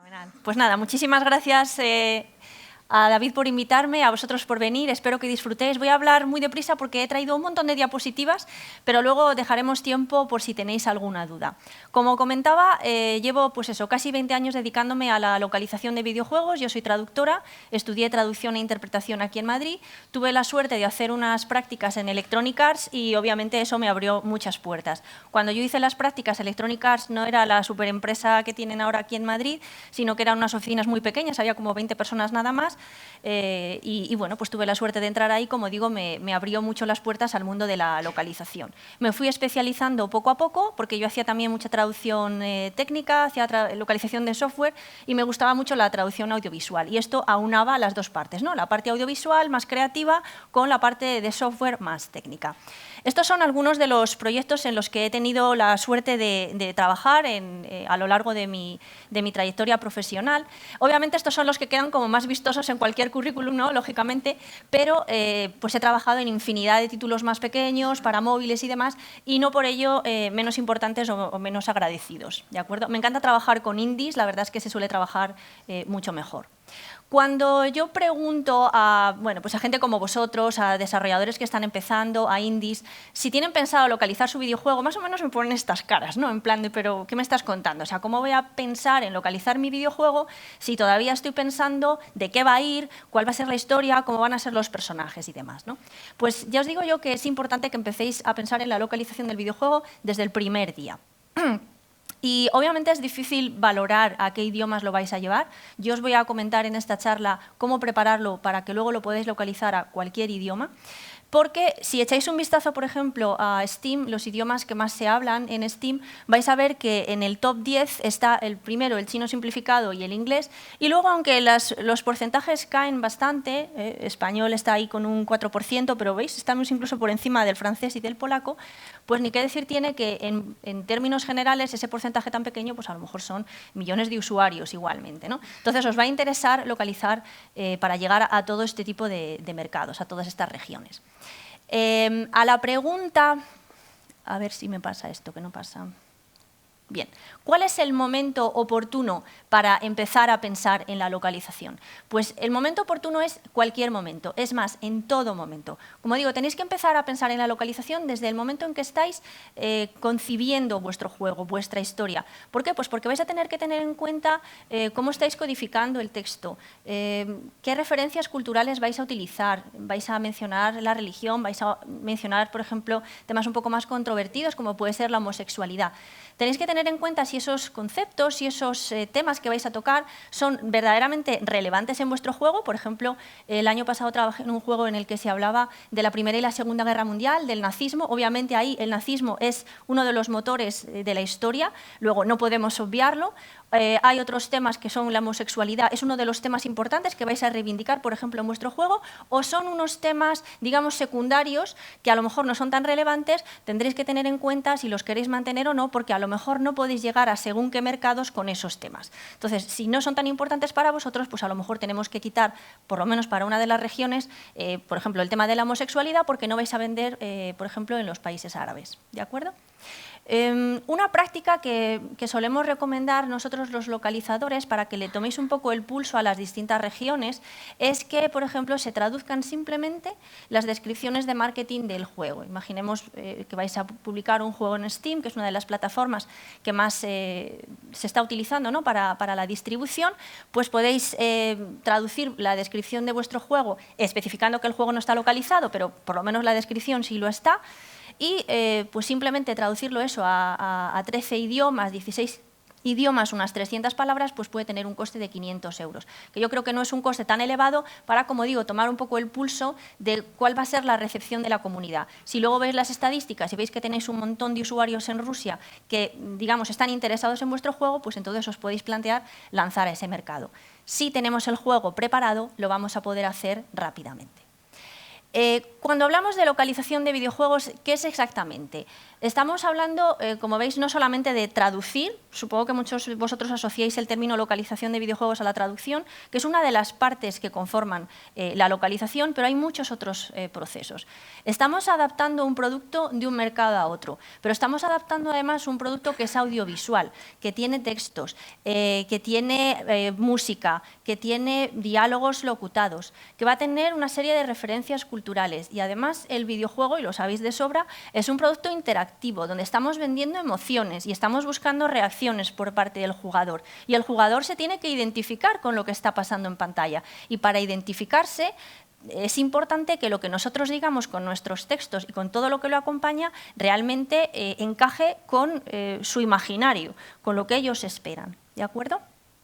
Fenomenal. Pues nada, muchísimas gracias a David por invitarme, a vosotros por venir, espero que disfrutéis. Voy a hablar muy deprisa porque he traído un montón de diapositivas, pero luego dejaremos tiempo por si tenéis alguna duda. Como comentaba, llevo pues eso, casi 20 años dedicándome a la localización de videojuegos. Yo soy traductora, estudié traducción e interpretación aquí en Madrid, tuve la suerte de hacer unas prácticas en Electronic Arts y obviamente eso me abrió muchas puertas. Cuando yo hice las prácticas, Electronic Arts no era la superempresa que tienen ahora aquí en Madrid, sino que eran unas oficinas muy pequeñas, había como 20 personas nada más. Y bueno, pues tuve la suerte de entrar ahí, como digo, me abrió mucho las puertas al mundo de la localización. Me fui especializando poco a poco, porque yo hacía también mucha traducción técnica, hacía localización de software y me gustaba mucho la traducción audiovisual. Y esto aunaba las dos partes, ¿no? La parte audiovisual más creativa con la parte de software más técnica. Estos son algunos de los proyectos en los que he tenido la suerte de trabajar a lo largo de mi trayectoria profesional. Obviamente estos son los que quedan como más vistosos en cualquier currículum, ¿no? Lógicamente, pero pues he trabajado en infinidad de títulos más pequeños, para móviles y demás, y no por ello menos importantes o menos agradecidos, ¿de acuerdo? Me encanta trabajar con indies, la verdad es que se suele trabajar mucho mejor. Cuando yo pregunto a, pues a gente como vosotros, a desarrolladores que están empezando, a indies, si tienen pensado localizar su videojuego, más o menos me ponen estas caras, ¿no? En plan de, pero ¿qué me estás contando? O sea, ¿cómo voy a pensar en localizar mi videojuego si todavía estoy pensando de qué va a ir, cuál va a ser la historia, cómo van a ser los personajes y demás, ¿no? Pues ya os digo yo que es importante que empecéis a pensar en la localización del videojuego desde el primer día. Y obviamente es difícil valorar a qué idiomas lo vais a llevar. Yo os voy a comentar en esta charla cómo prepararlo para que luego lo podáis localizar a cualquier idioma. Porque si echáis un vistazo, por ejemplo, a Steam, los idiomas que más se hablan en Steam, vais a ver que en el top 10 está el primero, el chino simplificado y el inglés. Y luego, aunque los porcentajes caen bastante, español está ahí con un 4%, pero veis, estamos incluso por encima del francés y del polaco, pues ni qué decir tiene que en términos generales ese porcentaje tan pequeño, pues a lo mejor son millones de usuarios igualmente, ¿no? Entonces os va a interesar localizar para llegar a todo este tipo de mercados, a todas estas regiones. A la pregunta, a ver si me pasa esto, que no pasa. Bien, ¿cuál es el momento oportuno para empezar a pensar en la localización? Pues el momento oportuno es cualquier momento, es más, en todo momento. Como digo, tenéis que empezar a pensar en la localización desde el momento en que estáis concibiendo vuestro juego, vuestra historia. ¿Por qué? Pues porque vais a tener que tener en cuenta cómo estáis codificando el texto, qué referencias culturales vais a utilizar, vais a mencionar la religión, vais a mencionar, por ejemplo, temas un poco más controvertidos como puede ser la homosexualidad. Tenéis que tener en cuenta si esos conceptos y esos temas que vais a tocar son verdaderamente relevantes en vuestro juego. Por ejemplo, el año pasado trabajé en un juego en el que se hablaba de la Primera y la Segunda Guerra Mundial, del nazismo. Obviamente ahí el nazismo es uno de los motores de la historia, luego no podemos obviarlo. Hay otros temas que son la homosexualidad, es uno de los temas importantes que vais a reivindicar, por ejemplo, en vuestro juego, o son unos temas, digamos, secundarios que a lo mejor no son tan relevantes, tendréis que tener en cuenta si los queréis mantener o no, porque a lo mejor no podéis llegar a según qué mercados con esos temas. Entonces, si no son tan importantes para vosotros, pues a lo mejor tenemos que quitar, por lo menos para una de las regiones, por ejemplo, el tema de la homosexualidad, porque no vais a vender, por ejemplo, en los países árabes. ¿De acuerdo? Una práctica que solemos recomendar nosotros los localizadores para que le toméis un poco el pulso a las distintas regiones es que, por ejemplo, se traduzcan simplemente las descripciones de marketing del juego. Imaginemos que vais a publicar un juego en Steam, que es una de las plataformas que más se está utilizando, ¿no? para la distribución, pues podéis traducir la descripción de vuestro juego especificando que el juego no está localizado, pero por lo menos la descripción sí lo está, y pues simplemente traducirlo eso a 13 idiomas, 16 idiomas, unas 300 palabras, pues puede tener un coste de 500 euros, que yo creo que no es un coste tan elevado para, como digo, tomar un poco el pulso de cuál va a ser la recepción de la comunidad. Si luego veis las estadísticas y veis que tenéis un montón de usuarios en Rusia que, digamos, están interesados en vuestro juego, pues entonces os podéis plantear lanzar a ese mercado. Si tenemos el juego preparado, lo vamos a poder hacer rápidamente. Cuando hablamos de localización de videojuegos, ¿qué es exactamente? Estamos hablando, como veis, no solamente de traducir, supongo que muchos de vosotros asociáis el término localización de videojuegos a la traducción, que es una de las partes que conforman la localización, pero hay muchos otros procesos. Estamos adaptando un producto de un mercado a otro, pero estamos adaptando además un producto que es audiovisual, que tiene textos, que tiene música, que tiene diálogos locutados, que va a tener una serie de referencias culturales y además el videojuego, y lo sabéis de sobra, es un producto interactivo donde estamos vendiendo emociones y estamos buscando reacciones por parte del jugador y el jugador se tiene que identificar con lo que está pasando en pantalla y para identificarse es importante que lo que nosotros digamos con nuestros textos y con todo lo que lo acompaña realmente encaje con su imaginario, con lo que ellos esperan, ¿de acuerdo?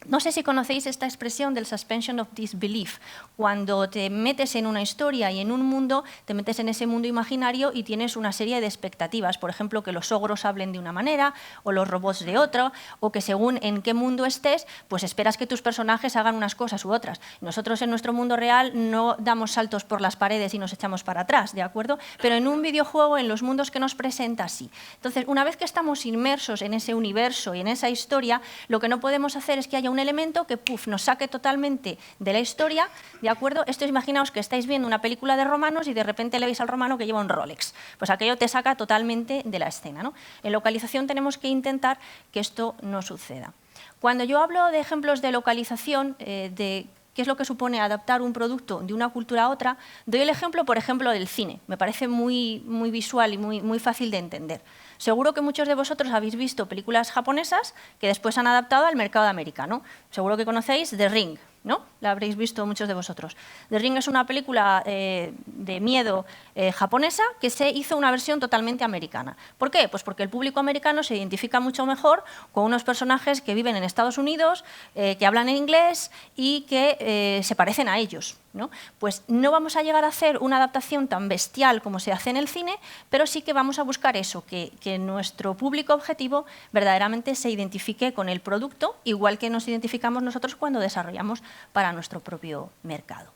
No sé si conocéis esta expresión del suspension of disbelief, cuando te metes en una historia y en un mundo, te metes en ese mundo imaginario y tienes una serie de expectativas, por ejemplo, que los ogros hablen de una manera o los robots de otra, o que según en qué mundo estés, pues esperas que tus personajes hagan unas cosas u otras. Nosotros en nuestro mundo real no damos saltos por las paredes y nos echamos para atrás, ¿de acuerdo? Pero en un videojuego, en los mundos que nos presenta, sí. Entonces, una vez que estamos inmersos en ese universo y en esa historia, lo que no podemos hacer es que haya un elemento que nos saque totalmente de la historia, ¿de acuerdo? Esto imaginaos que estáis viendo una película de romanos y de repente le veis al romano que lleva un Rolex. Pues aquello te saca totalmente de la escena, ¿no? En localización tenemos que intentar que esto no suceda. Cuando yo hablo de ejemplos de localización, de qué es lo que supone adaptar un producto de una cultura a otra, doy el ejemplo, por ejemplo, del cine. Me parece muy visual y muy fácil de entender. Seguro que muchos de vosotros habéis visto películas japonesas que después han adaptado al mercado americano. Seguro que conocéis The Ring, ¿no? La habréis visto muchos de vosotros. The Ring es una película de miedo japonesa que se hizo una versión totalmente americana. ¿Por qué? Pues porque el público americano se identifica mucho mejor con unos personajes que viven en Estados Unidos, que hablan en inglés y que se parecen a ellos, ¿no? Pues no vamos a llegar a hacer una adaptación tan bestial como se hace en el cine, pero sí que vamos a buscar eso, que nuestro público objetivo verdaderamente se identifique con el producto, igual que nos identificamos nosotros cuando desarrollamos para nuestro propio mercado.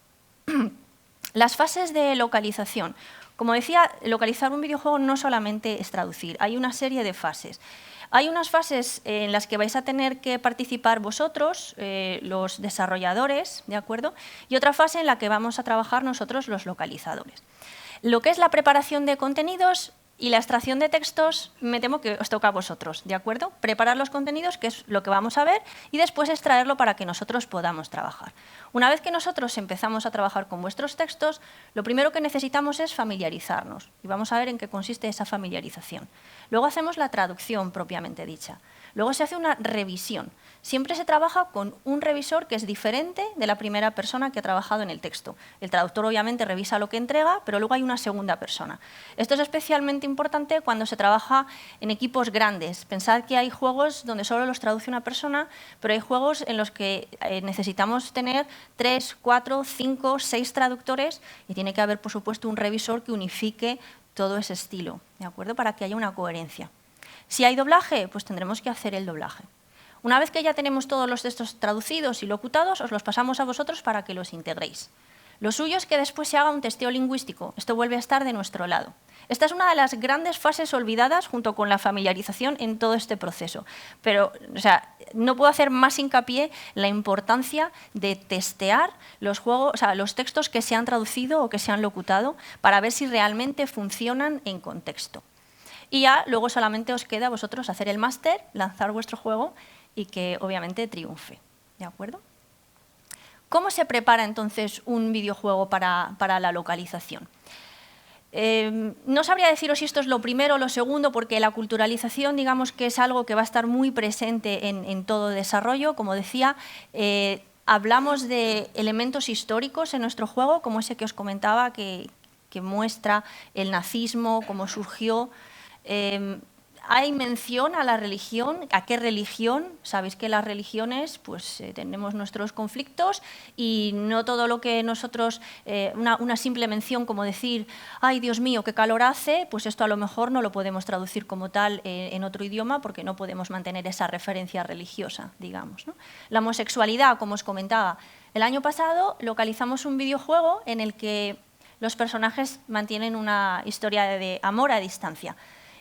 Las fases de localización. Como decía, localizar un videojuego no solamente es traducir, hay una serie de fases. Hay unas fases en las que vais a tener que participar vosotros, los desarrolladores, ¿de acuerdo? Y otra fase en la que vamos a trabajar nosotros, los localizadores. Lo que es la preparación de contenidos y la extracción de textos, me temo que os toca a vosotros, ¿de acuerdo? Preparar los contenidos, que es lo que vamos a ver, y después extraerlo para que nosotros podamos trabajar. Una vez que nosotros empezamos a trabajar con vuestros textos, lo primero que necesitamos es familiarizarnos. Y vamos a ver en qué consiste esa familiarización. Luego hacemos la traducción propiamente dicha. Luego se hace una revisión. Siempre se trabaja con un revisor que es diferente de la primera persona que ha trabajado en el texto. El traductor obviamente revisa lo que entrega, pero luego hay una segunda persona. Esto es especialmente importante cuando se trabaja en equipos grandes. Pensad que hay juegos donde solo los traduce una persona, pero hay juegos en los que necesitamos tener 3, 4, 5, 6 traductores y tiene que haber, por supuesto, un revisor que unifique todo ese estilo, ¿de acuerdo? Para que haya una coherencia. Si hay doblaje, pues tendremos que hacer el doblaje. Una vez que ya tenemos todos los textos traducidos y locutados, os los pasamos a vosotros para que los integréis. Lo suyo es que después se haga un testeo lingüístico. Esto vuelve a estar de nuestro lado. Esta es una de las grandes fases olvidadas junto con la familiarización en todo este proceso. Pero, no puedo hacer más hincapié en la importancia de testear los textos que se han traducido o que se han locutado para ver si realmente funcionan en contexto. Y ya luego solamente os queda a vosotros hacer el máster, lanzar vuestro juego y que obviamente triunfe. ¿De acuerdo? ¿Cómo se prepara entonces un videojuego para la localización? No sabría deciros si esto es lo primero o lo segundo, porque la culturalización, digamos que es algo que va a estar muy presente en todo desarrollo. Como decía, hablamos de elementos históricos en nuestro juego, como ese que os comentaba, que muestra el nazismo, cómo surgió. Hay mención a la religión. ¿A qué religión? Sabéis que las religiones, pues tenemos nuestros conflictos y no todo lo que nosotros, una simple mención como decir, ay Dios mío, qué calor hace, pues esto a lo mejor no lo podemos traducir como tal en otro idioma porque no podemos mantener esa referencia religiosa, digamos, ¿no? La homosexualidad, como os comentaba, el año pasado localizamos un videojuego en el que los personajes mantienen una historia de amor a distancia.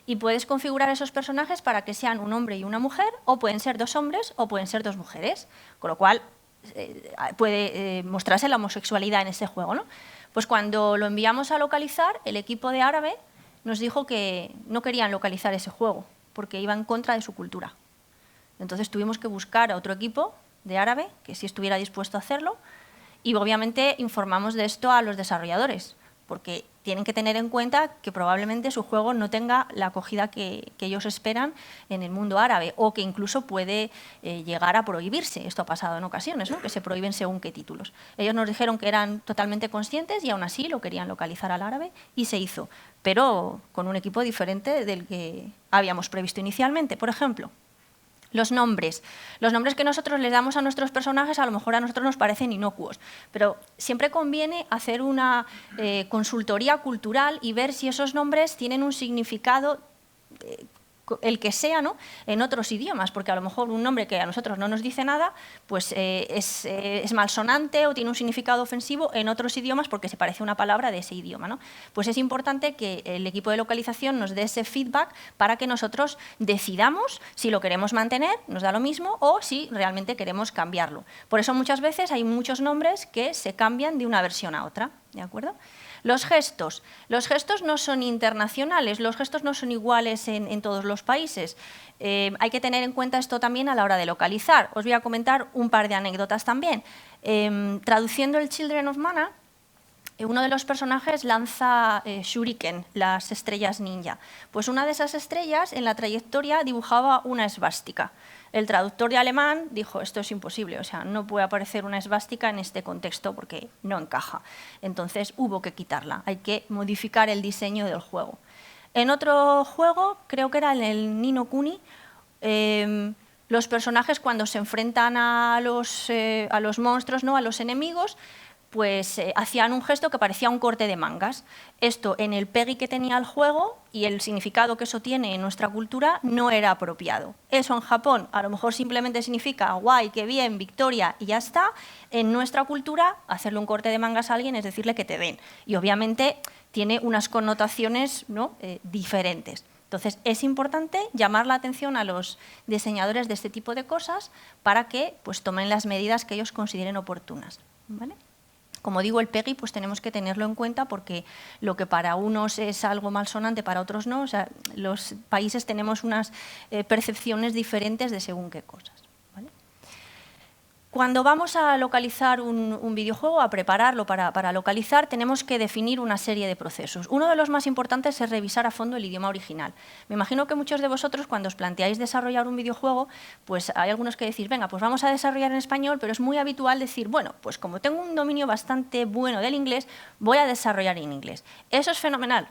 Y puedes configurar esos personajes para que sean un hombre y una mujer, o pueden ser 2 hombres o pueden ser 2 mujeres, con lo cual puede mostrarse la homosexualidad en este juego, ¿no? Pues cuando lo enviamos a localizar, el equipo de Árabe nos dijo que no querían localizar ese juego porque iba en contra de su cultura. Entonces tuvimos que buscar a otro equipo de Árabe que sí estuviera dispuesto a hacerlo, y obviamente informamos de esto a los desarrolladores, porque tienen que tener en cuenta que probablemente su juego no tenga la acogida que ellos esperan en el mundo árabe, o que incluso puede llegar a prohibirse. Esto ha pasado en ocasiones, ¿no? Que se prohíben según qué títulos. Ellos nos dijeron que eran totalmente conscientes y aún así lo querían localizar al árabe y se hizo, pero con un equipo diferente del que habíamos previsto inicialmente. Por ejemplo, los nombres. Los nombres que nosotros les damos a nuestros personajes a lo mejor a nosotros nos parecen inocuos, pero siempre conviene hacer una consultoría cultural y ver si esos nombres tienen un significado, el que sea, ¿no?, en otros idiomas, porque a lo mejor un nombre que a nosotros no nos dice nada, pues es malsonante o tiene un significado ofensivo en otros idiomas porque se parece a una palabra de ese idioma, ¿no? Pues es importante que el equipo de localización nos dé ese feedback para que nosotros decidamos si lo queremos mantener, nos da lo mismo, o si realmente queremos cambiarlo. Por eso muchas veces hay muchos nombres que se cambian de una versión a otra, ¿de acuerdo? Los gestos. Los gestos no son internacionales, los gestos no son iguales en todos los países. Hay que tener en cuenta esto también a la hora de localizar. Os voy a comentar un par de anécdotas también. Traduciendo el Children of Mana, uno de los personajes lanza shuriken, las estrellas ninja. Pues una de esas estrellas en la trayectoria dibujaba una esvástica. El traductor de alemán dijo, esto es imposible, o sea, no puede aparecer una esvástica en este contexto porque no encaja. Entonces hubo que quitarla, hay que modificar el diseño del juego. En otro juego, creo que era en el Ni no Kuni, los personajes cuando se enfrentan a los monstruos, ¿no?, a los enemigos, pues hacían un gesto que parecía un corte de mangas. Esto, en el PEGI que tenía el juego y el significado que eso tiene en nuestra cultura, no era apropiado. Eso en Japón a lo mejor simplemente significa guay, qué bien, victoria y ya está. En nuestra cultura, hacerle un corte de mangas a alguien es decirle que te den. Y obviamente tiene unas connotaciones, ¿no?, diferentes. Entonces, es importante llamar la atención a los diseñadores de este tipo de cosas para que pues, tomen las medidas que ellos consideren oportunas, ¿vale? Como digo, el PEGI pues tenemos que tenerlo en cuenta porque lo que para unos es algo malsonante, para otros no. O sea, los países tenemos unas percepciones diferentes de según qué cosas, ¿vale? Cuando vamos a localizar un videojuego, a prepararlo para localizar, tenemos que definir una serie de procesos. Uno de los más importantes es revisar a fondo el idioma original. Me imagino que muchos de vosotros, cuando os planteáis desarrollar un videojuego, pues hay algunos que decís, venga, pues vamos a desarrollar en español, pero es muy habitual decir, bueno, pues como tengo un dominio bastante bueno del inglés, voy a desarrollar en inglés. Eso es fenomenal.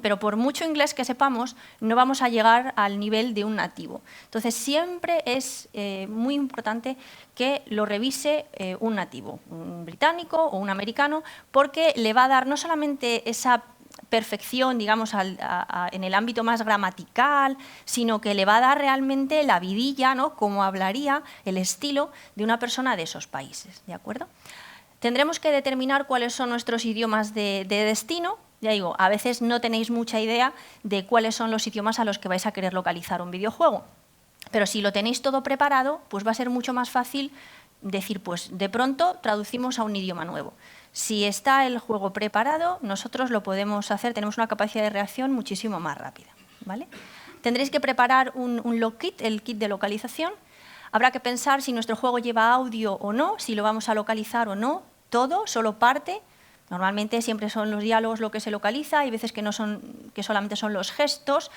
Pero por mucho inglés que sepamos, no vamos a llegar al nivel de un nativo. Entonces, siempre es muy importante que lo revise un nativo, un británico o un americano, porque le va a dar no solamente esa perfección, digamos, en el ámbito más gramatical, sino que le va a dar realmente la vidilla, ¿no?, cómo hablaría, el estilo de una persona de esos países, ¿de acuerdo? Tendremos que determinar cuáles son nuestros idiomas de destino. Ya digo, a veces no tenéis mucha idea de cuáles son los idiomas a los que vais a querer localizar un videojuego. Pero si lo tenéis todo preparado, pues va a ser mucho más fácil decir, pues de pronto traducimos a un idioma nuevo. Si está el juego preparado, nosotros lo podemos hacer, tenemos una capacidad de reacción muchísimo más rápida, ¿vale? Tendréis que preparar un log-kit, el kit de localización. Habrá que pensar si nuestro juego lleva audio o no, si lo vamos a localizar o no, todo, solo parte. Normalmente siempre son los diálogos lo que se localiza, hay veces que solamente son los gestos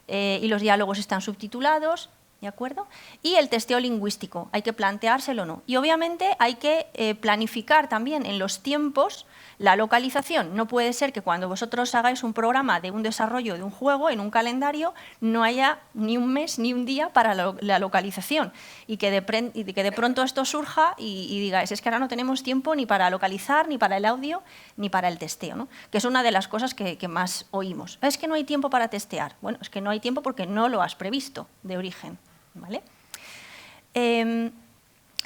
y los diálogos están subtitulados, ¿de acuerdo? Y el testeo lingüístico, hay que planteárselo o no. Y obviamente hay que planificar también en los tiempos la localización. No puede ser que cuando vosotros hagáis un programa de un desarrollo de un juego en un calendario no haya ni un mes ni un día para la localización y que de pronto esto surja y digáis, es que ahora no tenemos tiempo ni para localizar, ni para el audio, ni para el testeo, ¿no? Que es una de las cosas que más oímos. Es que no hay tiempo para testear. Bueno, es que no hay tiempo porque no lo has previsto de origen, ¿vale?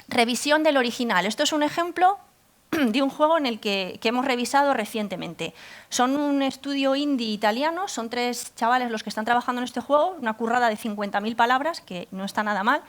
Revisión del original. Esto es un ejemplo de un juego en el que hemos revisado recientemente. Son un estudio indie italiano, son 3 chavales los que están trabajando en este juego, una currada de 50.000 palabras, que no está nada mal.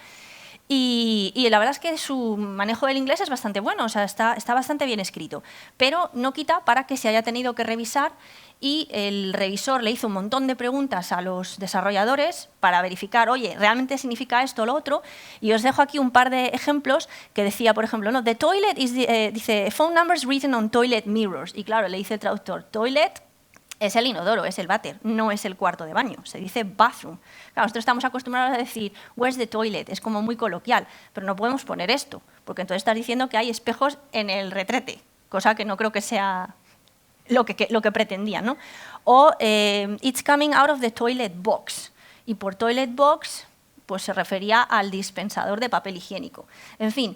Y la verdad es que su manejo del inglés es bastante bueno, o sea, está bastante bien escrito, pero no quita para que se haya tenido que revisar y el revisor le hizo un montón de preguntas a los desarrolladores para verificar, oye, ¿realmente significa esto o lo otro? Y os dejo aquí un par de ejemplos que decía, por ejemplo, no, the toilet is dice, phone numbers written on toilet mirrors. Y claro, le dice el traductor, toilet es el inodoro, es el váter, no es el cuarto de baño, se dice bathroom. Claro, nosotros estamos acostumbrados a decir, where's the toilet, es como muy coloquial, pero no podemos poner esto, porque entonces estás diciendo que hay espejos en el retrete, cosa que no creo que sea lo que pretendían, ¿no? O it's coming out of the toilet box, y por toilet box pues se refería al dispensador de papel higiénico. En fin,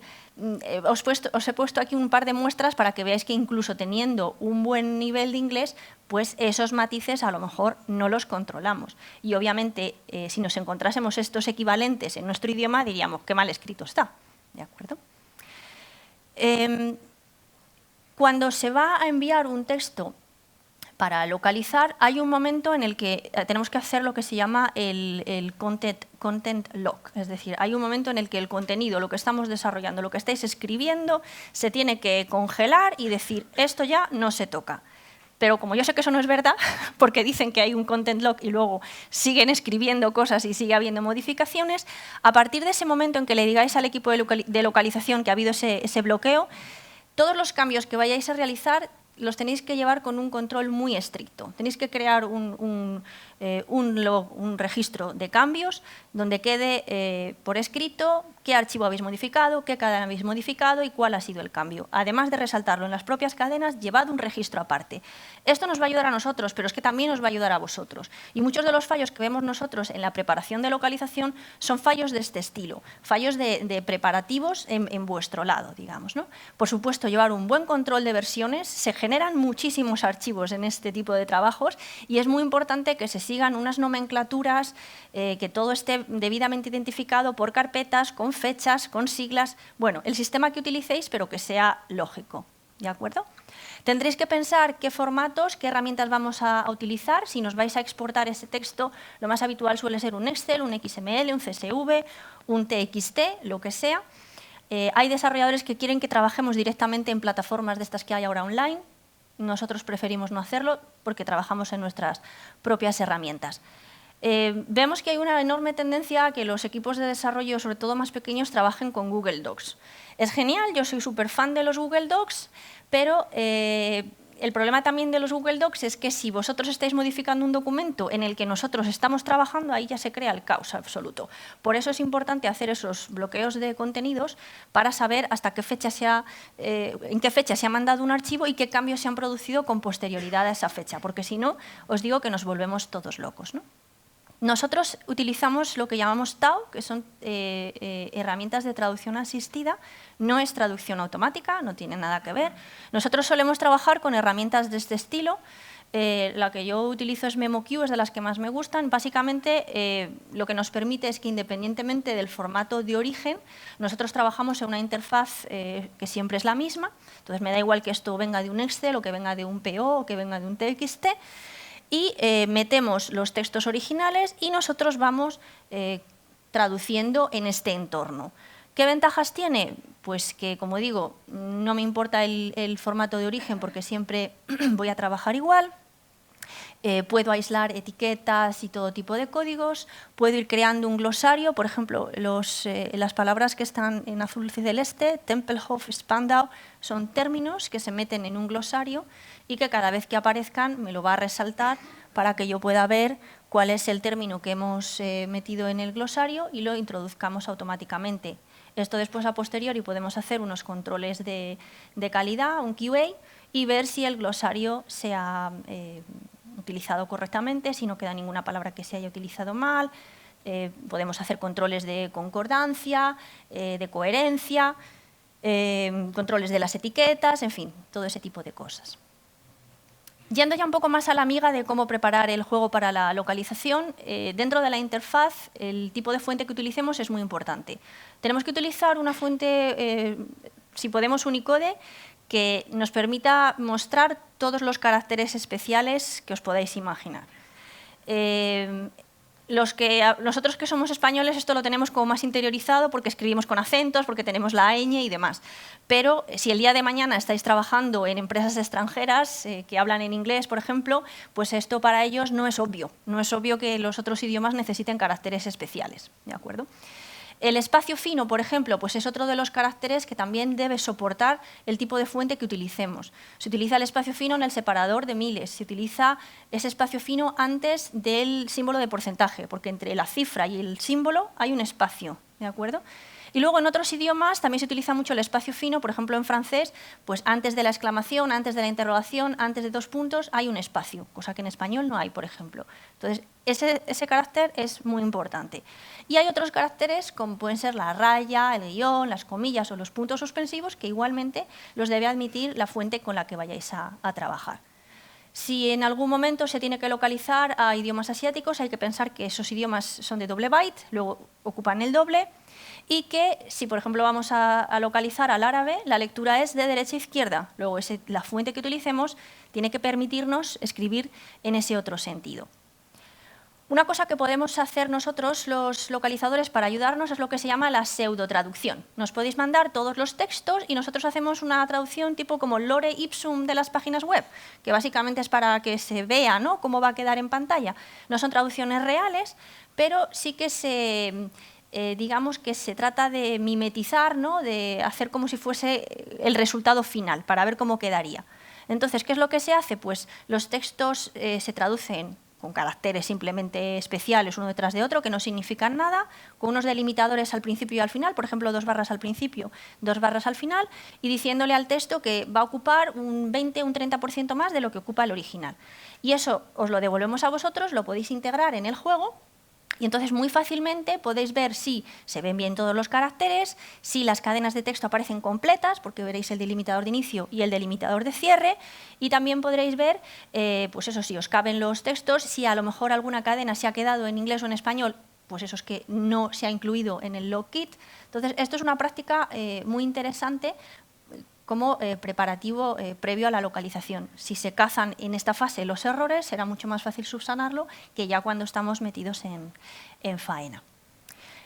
os he puesto aquí un par de muestras para que veáis que incluso teniendo un buen nivel de inglés, pues esos matices a lo mejor no los controlamos. Y obviamente, si nos encontrásemos estos equivalentes en nuestro idioma, diríamos qué mal escrito está. ¿De acuerdo? Cuando se va a enviar un texto para localizar, hay un momento en el que tenemos que hacer lo que se llama el content lock. Es decir, hay un momento en el que el contenido, lo que estamos desarrollando, lo que estáis escribiendo, se tiene que congelar y decir, esto ya no se toca. Pero como yo sé que eso no es verdad, porque dicen que hay un content lock y luego siguen escribiendo cosas y sigue habiendo modificaciones, a partir de ese momento en que le digáis al equipo de localización que ha habido ese bloqueo, todos los cambios que vayáis a realizar los tenéis que llevar con un control muy estricto. Tenéis que crear un registro de cambios donde quede por escrito qué archivo habéis modificado, qué cadena habéis modificado y cuál ha sido el cambio. Además de resaltarlo en las propias cadenas, llevad un registro aparte. Esto nos va a ayudar a nosotros, pero es que también os va a ayudar a vosotros. Y muchos de los fallos que vemos nosotros en la preparación de localización son fallos de este estilo, fallos de preparativos en vuestro lado, digamos, ¿no? Por supuesto, llevar un buen control de versiones. Se generan muchísimos archivos en este tipo de trabajos y es muy importante que se sigan unas nomenclaturas, que todo esté debidamente identificado por carpetas, con fechas, con siglas, bueno, el sistema que utilicéis, pero que sea lógico, ¿de acuerdo? Tendréis que pensar qué formatos, qué herramientas vamos a utilizar. Si nos vais a exportar ese texto, lo más habitual suele ser un Excel, un XML, un CSV, un TXT, lo que sea. Hay desarrolladores que quieren que trabajemos directamente en plataformas de estas que hay ahora online. Nosotros preferimos no hacerlo porque trabajamos en nuestras propias herramientas. Vemos que hay una enorme tendencia a que los equipos de desarrollo, sobre todo más pequeños, trabajen con Google Docs. Es genial, yo soy súper fan de los Google Docs, pero el problema también de los Google Docs es que si vosotros estáis modificando un documento en el que nosotros estamos trabajando, ahí ya se crea el caos absoluto. Por eso es importante hacer esos bloqueos de contenidos para saber hasta qué fecha en qué fecha se ha mandado un archivo y qué cambios se han producido con posterioridad a esa fecha, porque si no, os digo que nos volvemos todos locos, ¿no? Nosotros utilizamos lo que llamamos TAO, que son herramientas de traducción asistida. No es traducción automática, no tiene nada que ver. Nosotros solemos trabajar con herramientas de este estilo. La que yo utilizo es MemoQ, es de las que más me gustan. Básicamente, lo que nos permite es que independientemente del formato de origen, nosotros trabajamos en una interfaz que siempre es la misma. Entonces, me da igual que esto venga de un Excel o que venga de un PO o que venga de un TXT. Y metemos los textos originales y nosotros vamos traduciendo en este entorno. ¿Qué ventajas tiene? Pues que, como digo, no me importa el formato de origen porque siempre voy a trabajar igual. Puedo aislar etiquetas y todo tipo de códigos. Puedo ir creando un glosario. Por ejemplo, las palabras que están en azul celeste, Tempelhof, Spandau, son términos que se meten en un glosario y que cada vez que aparezcan me lo va a resaltar para que yo pueda ver cuál es el término que hemos metido en el glosario y lo introduzcamos automáticamente. Esto después, a posteriori, podemos hacer unos controles de calidad, un QA, y ver si el glosario se ha utilizado correctamente, si no queda ninguna palabra que se haya utilizado mal. Podemos hacer controles de concordancia, de coherencia, controles de las etiquetas, en fin, todo ese tipo de cosas. Yendo ya un poco más a la miga de cómo preparar el juego para la localización, dentro de la interfaz el tipo de fuente que utilicemos es muy importante. Tenemos que utilizar una fuente, si podemos Unicode, que nos permita mostrar todos los caracteres especiales que os podáis imaginar. Nosotros que somos españoles esto lo tenemos como más interiorizado porque escribimos con acentos, porque tenemos la ñ y demás. Pero si el día de mañana estáis trabajando en empresas extranjeras que hablan en inglés, por ejemplo, pues esto para ellos no es obvio. No es obvio que los otros idiomas necesiten caracteres especiales, ¿de acuerdo? El espacio fino, por ejemplo, pues es otro de los caracteres que también debe soportar el tipo de fuente que utilicemos. Se utiliza el espacio fino en el separador de miles, se utiliza ese espacio fino antes del símbolo de porcentaje, porque entre la cifra y el símbolo hay un espacio, ¿de acuerdo? Y luego en otros idiomas también se utiliza mucho el espacio fino, por ejemplo en francés, pues antes de la exclamación, antes de la interrogación, antes de 2 puntos hay un espacio, cosa que en español no hay, por ejemplo. Entonces, ese carácter es muy importante. Y hay otros caracteres como pueden ser la raya, el guión, las comillas o los puntos suspensivos que igualmente los debe admitir la fuente con la que vayáis a trabajar. Si en algún momento se tiene que localizar a idiomas asiáticos, hay que pensar que esos idiomas son de doble byte, luego ocupan el doble, y que si, por ejemplo, vamos a localizar al árabe, la lectura es de derecha a izquierda. Luego, la fuente que utilicemos tiene que permitirnos escribir en ese otro sentido. Una cosa que podemos hacer nosotros, los localizadores, para ayudarnos es lo que se llama la pseudotraducción. Nos podéis mandar todos los textos y nosotros hacemos una traducción tipo como lore ipsum de las páginas web, que básicamente es para que se vea, ¿no?, cómo va a quedar en pantalla. No son traducciones reales, pero sí que digamos que se trata de mimetizar, ¿no?, de hacer como si fuese el resultado final, para ver cómo quedaría. Entonces, ¿qué es lo que se hace? Pues los textos se traducen con caracteres simplemente especiales uno detrás de otro, que no significan nada, con unos delimitadores al principio y al final, por ejemplo, 2 barras al principio, 2 barras al final, y diciéndole al texto que va a ocupar un 20, un 30% más de lo que ocupa el original. Y eso os lo devolvemos a vosotros, lo podéis integrar en el juego, y entonces muy fácilmente podéis ver si se ven bien todos los caracteres, si las cadenas de texto aparecen completas, porque veréis el delimitador de inicio y el delimitador de cierre, y también podréis ver, pues eso, si os caben los textos, si a lo mejor alguna cadena se ha quedado en inglés o en español, pues eso es que no se ha incluido en el logkit. Entonces, esto es una práctica muy interesante como preparativo previo a la localización. Si se cazan en esta fase los errores, será mucho más fácil subsanarlo que ya cuando estamos metidos en faena.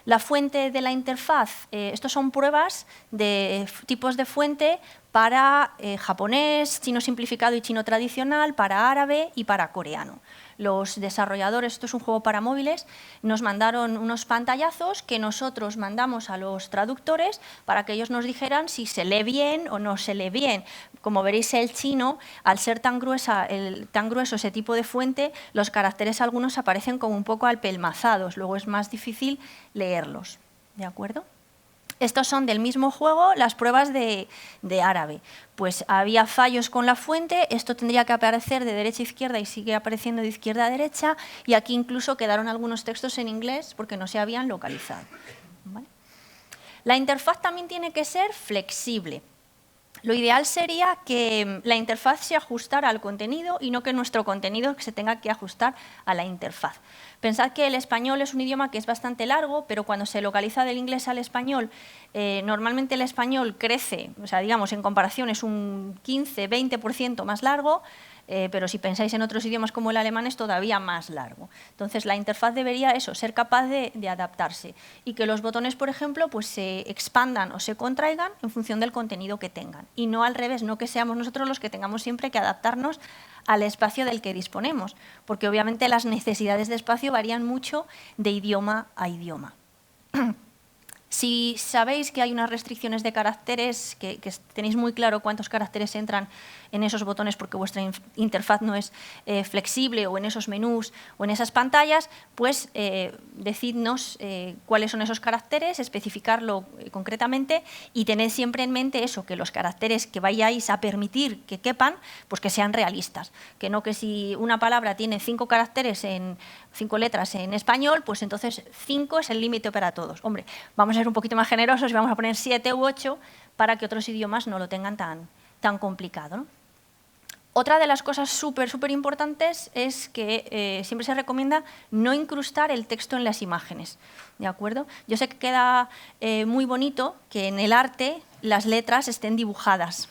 La fuente de la interfaz, estos son pruebas de tipos de fuente para japonés, chino simplificado y chino tradicional, para árabe y para coreano. Los desarrolladores, esto es un juego para móviles, nos mandaron unos pantallazos que nosotros mandamos a los traductores para que ellos nos dijeran si se lee bien o no se lee bien. Como veréis, el chino, al ser tan grueso ese tipo de fuente, los caracteres algunos aparecen como un poco apelmazados, luego es más difícil leerlos. ¿De acuerdo? Estos son del mismo juego las pruebas de árabe. Pues había fallos con la fuente, esto tendría que aparecer de derecha a izquierda y sigue apareciendo de izquierda a derecha, y aquí incluso quedaron algunos textos en inglés porque no se habían localizado. ¿Vale? La interfaz también tiene que ser flexible. Lo ideal sería que la interfaz se ajustara al contenido y no que nuestro contenido se tenga que ajustar a la interfaz. Pensad que el español es un idioma que es bastante largo, pero cuando se localiza del inglés al español, normalmente el español crece, o sea, digamos, en comparación es un 15-20% más largo, pero si pensáis en otros idiomas como el alemán es todavía más largo. Entonces, la interfaz debería ser capaz de adaptarse y que los botones, por ejemplo, pues se expandan o se contraigan en función del contenido que tengan. Y no al revés, no que seamos nosotros los que tengamos siempre que adaptarnos al espacio del que disponemos, porque obviamente las necesidades de espacio varían mucho de idioma a idioma. Si sabéis que hay unas restricciones de caracteres, que tenéis muy claro cuántos caracteres entran en esos botones porque vuestra interfaz no es flexible, o en esos menús o en esas pantallas, pues decidnos cuáles son esos caracteres, especificarlo concretamente y tened siempre en mente eso, que los caracteres que vayáis a permitir que quepan, pues que sean realistas. Que no que si una palabra tiene 5 caracteres 5 letras en español, pues entonces 5 es el límite para todos. Hombre, vamos a ser un poquito más generosos y vamos a poner 7 u 8 para que otros idiomas no lo tengan tan complicado, ¿no? Otra de las cosas súper importantes es que siempre se recomienda no incrustar el texto en las imágenes, ¿de acuerdo? Yo sé que queda muy bonito que en el arte las letras estén dibujadas,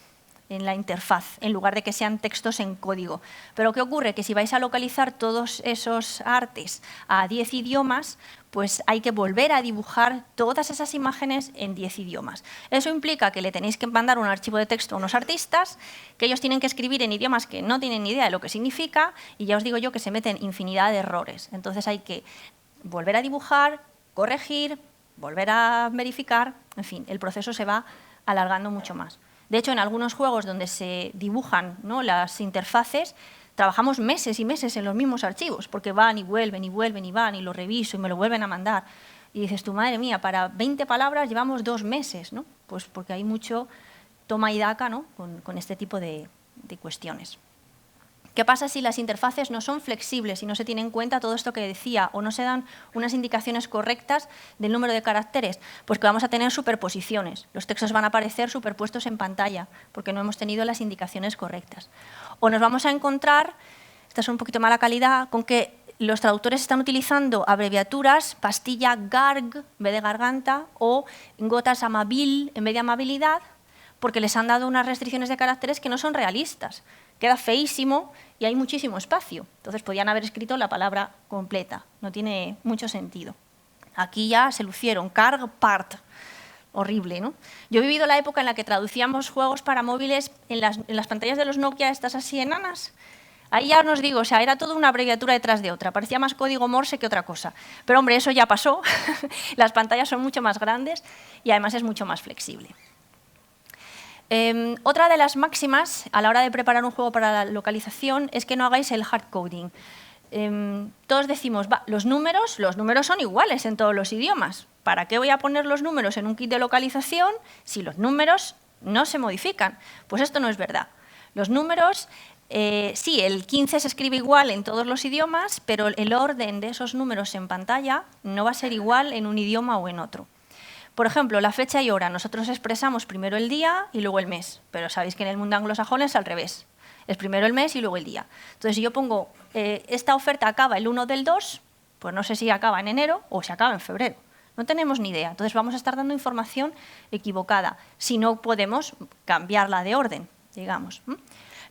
en la interfaz, en lugar de que sean textos en código. Pero ¿qué ocurre? Que si vais a localizar todos esos artes a 10 idiomas, pues hay que volver a dibujar todas esas imágenes en 10 idiomas. Eso implica que le tenéis que mandar un archivo de texto a unos artistas, que ellos tienen que escribir en idiomas que no tienen ni idea de lo que significa, y ya os digo yo que se meten infinidad de errores. Entonces hay que volver a dibujar, corregir, volver a verificar, en fin, el proceso se va alargando mucho más. De hecho, en algunos juegos donde se dibujan, ¿no?, las interfaces, trabajamos meses y meses en los mismos archivos, porque van y vuelven y vuelven y van y lo reviso y me lo vuelven a mandar. Y dices tú, madre mía, para 20 palabras llevamos 2 meses, ¿no? Pues porque hay mucho toma y daca, ¿no?, con este tipo de cuestiones. ¿Qué pasa si las interfaces no son flexibles y no se tiene en cuenta todo esto que decía o no se dan unas indicaciones correctas del número de caracteres? Pues que vamos a tener superposiciones. Los textos van a aparecer superpuestos en pantalla porque no hemos tenido las indicaciones correctas. O nos vamos a encontrar, esta es un poquito mala calidad, con que los traductores están utilizando abreviaturas, pastilla GARG en vez de garganta o gotas amabil en vez de amabilidad, porque les han dado unas restricciones de caracteres que no son realistas. Queda feísimo y hay muchísimo espacio. Entonces, podían haber escrito la palabra completa. No tiene mucho sentido. Aquí ya se lucieron. Carg, part. Horrible, ¿no? Yo he vivido la época en la que traducíamos juegos para móviles en las pantallas de los Nokia, estas así enanas. Ahí ya os digo, o sea, era toda una abreviatura detrás de otra. Parecía más código Morse que otra cosa. Pero, hombre, eso ya pasó. Las pantallas son mucho más grandes y además es mucho más flexible. Otra de las máximas a la hora de preparar un juego para la localización es que no hagáis el hard coding. Todos decimos, los números son iguales en todos los idiomas. ¿Para qué voy a poner los números en un kit de localización si los números no se modifican? Pues esto no es verdad. Los números, sí, el 15 se escribe igual en todos los idiomas, pero el orden de esos números en pantalla no va a ser igual en un idioma o en otro. Por ejemplo, la fecha y hora. Nosotros expresamos primero el día y luego el mes, pero sabéis que en el mundo anglosajón es al revés. Es primero el mes y luego el día. Entonces, si yo pongo, esta oferta acaba el 1 del 2, pues no sé si acaba en enero o si acaba en febrero. No tenemos ni idea. Entonces, vamos a estar dando información equivocada si no podemos cambiarla de orden, digamos.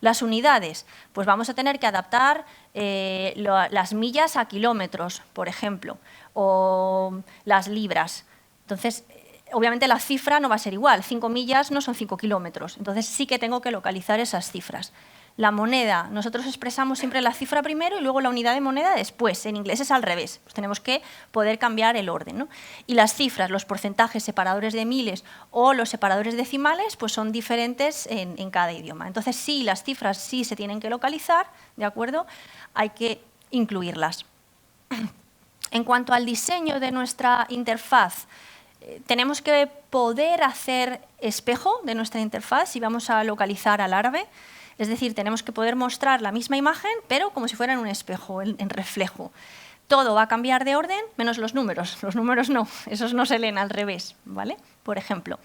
Las unidades, pues vamos a tener que adaptar las millas a kilómetros, por ejemplo, o las libras. Entonces, obviamente la cifra no va a ser igual, 5 millas no son 5 kilómetros, entonces sí que tengo que localizar esas cifras. La moneda, nosotros expresamos siempre la cifra primero y luego la unidad de moneda después, en inglés es al revés, pues tenemos que poder cambiar el orden, ¿no? Y las cifras, los porcentajes, separadores de miles o los separadores decimales, pues son diferentes en cada idioma. Entonces, sí, las cifras sí se tienen que localizar, ¿de acuerdo? Hay que incluirlas. En cuanto al diseño de nuestra interfaz, tenemos que poder hacer espejo de nuestra interfaz si vamos a localizar al árabe. Es decir, tenemos que poder mostrar la misma imagen, pero como si fuera en un espejo, en reflejo. Todo va a cambiar de orden, menos los números. Los números no, esos no se leen al revés, ¿vale? Por ejemplo,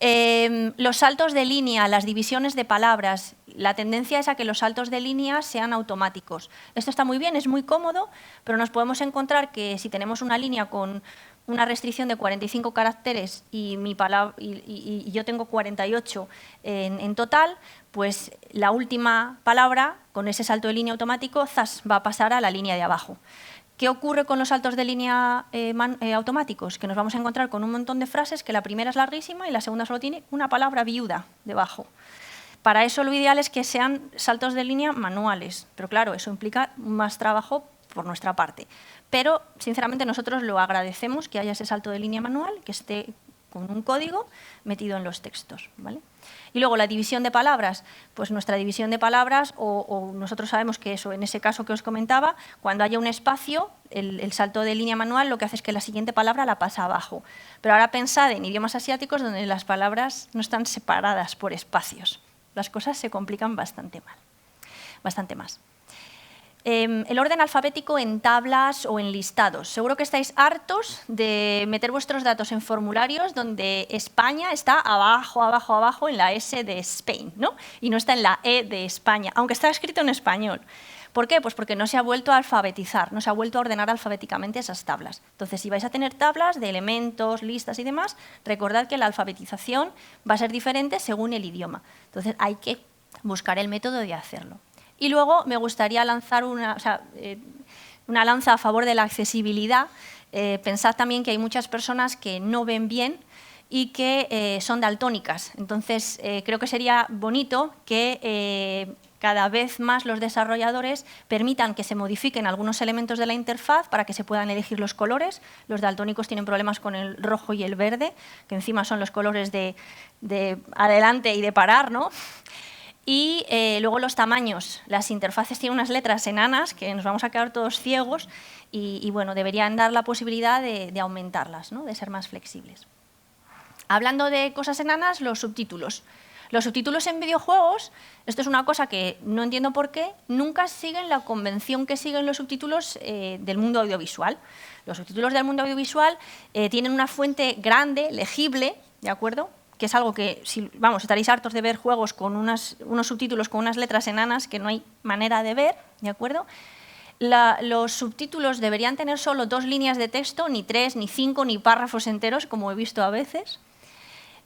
los saltos de línea, las divisiones de palabras, la tendencia es a que los saltos de línea sean automáticos. Esto está muy bien, es muy cómodo, pero nos podemos encontrar que si tenemos una línea con una restricción de 45 caracteres y yo tengo 48 en total, pues la última palabra, con ese salto de línea automático, va a pasar a la línea de abajo. ¿Qué ocurre con los saltos de línea automáticos? Que nos vamos a encontrar con un montón de frases que la primera es larguísima y la segunda solo tiene una palabra viuda debajo. Para eso lo ideal es que sean saltos de línea manuales, pero claro, eso implica más trabajo por nuestra parte. Pero, sinceramente, nosotros lo agradecemos que haya ese salto de línea manual, que esté con un código metido en los textos, ¿vale? Y luego la división de palabras, pues nuestra división de palabras, o nosotros sabemos que eso, en ese caso que os comentaba, cuando haya un espacio, el salto de línea manual lo que hace es que la siguiente palabra la pasa abajo. Pero ahora pensad en idiomas asiáticos donde las palabras no están separadas por espacios. Las cosas se complican bastante más. El orden alfabético en tablas o en listados. Seguro que estáis hartos de meter vuestros datos en formularios donde España está abajo, abajo, abajo en la S de Spain, ¿no? Y no está en la E de España, aunque está escrito en español. ¿Por qué? Pues porque no se ha vuelto a alfabetizar, no se ha vuelto a ordenar alfabéticamente esas tablas. Entonces, si vais a tener tablas de elementos, listas y demás, recordad que la alfabetización va a ser diferente según el idioma. Entonces, hay que buscar el método de hacerlo. Y luego me gustaría lanzar una lanza a favor de la accesibilidad. Pensad también que hay muchas personas que no ven bien y que son daltónicas. Entonces, creo que sería bonito que cada vez más los desarrolladores permitan que se modifiquen algunos elementos de la interfaz para que se puedan elegir los colores. Los daltónicos tienen problemas con el rojo y el verde, que encima son los colores de adelante y de parar, ¿no? Y luego los tamaños. Las interfaces tienen unas letras enanas que nos vamos a quedar todos ciegos y bueno, deberían dar la posibilidad de aumentarlas, ¿no? De ser más flexibles. Hablando de cosas enanas, los subtítulos. Los subtítulos en videojuegos, esto es una cosa que no entiendo por qué, nunca siguen la convención que siguen los subtítulos del mundo audiovisual. Los subtítulos del mundo audiovisual tienen una fuente grande, legible, ¿de acuerdo?, que es algo que, estaréis hartos de ver juegos con unos subtítulos con unas letras enanas que no hay manera de ver, ¿de acuerdo? Los subtítulos deberían tener solo 2 líneas de texto, ni 3, ni 5, ni párrafos enteros, como he visto a veces.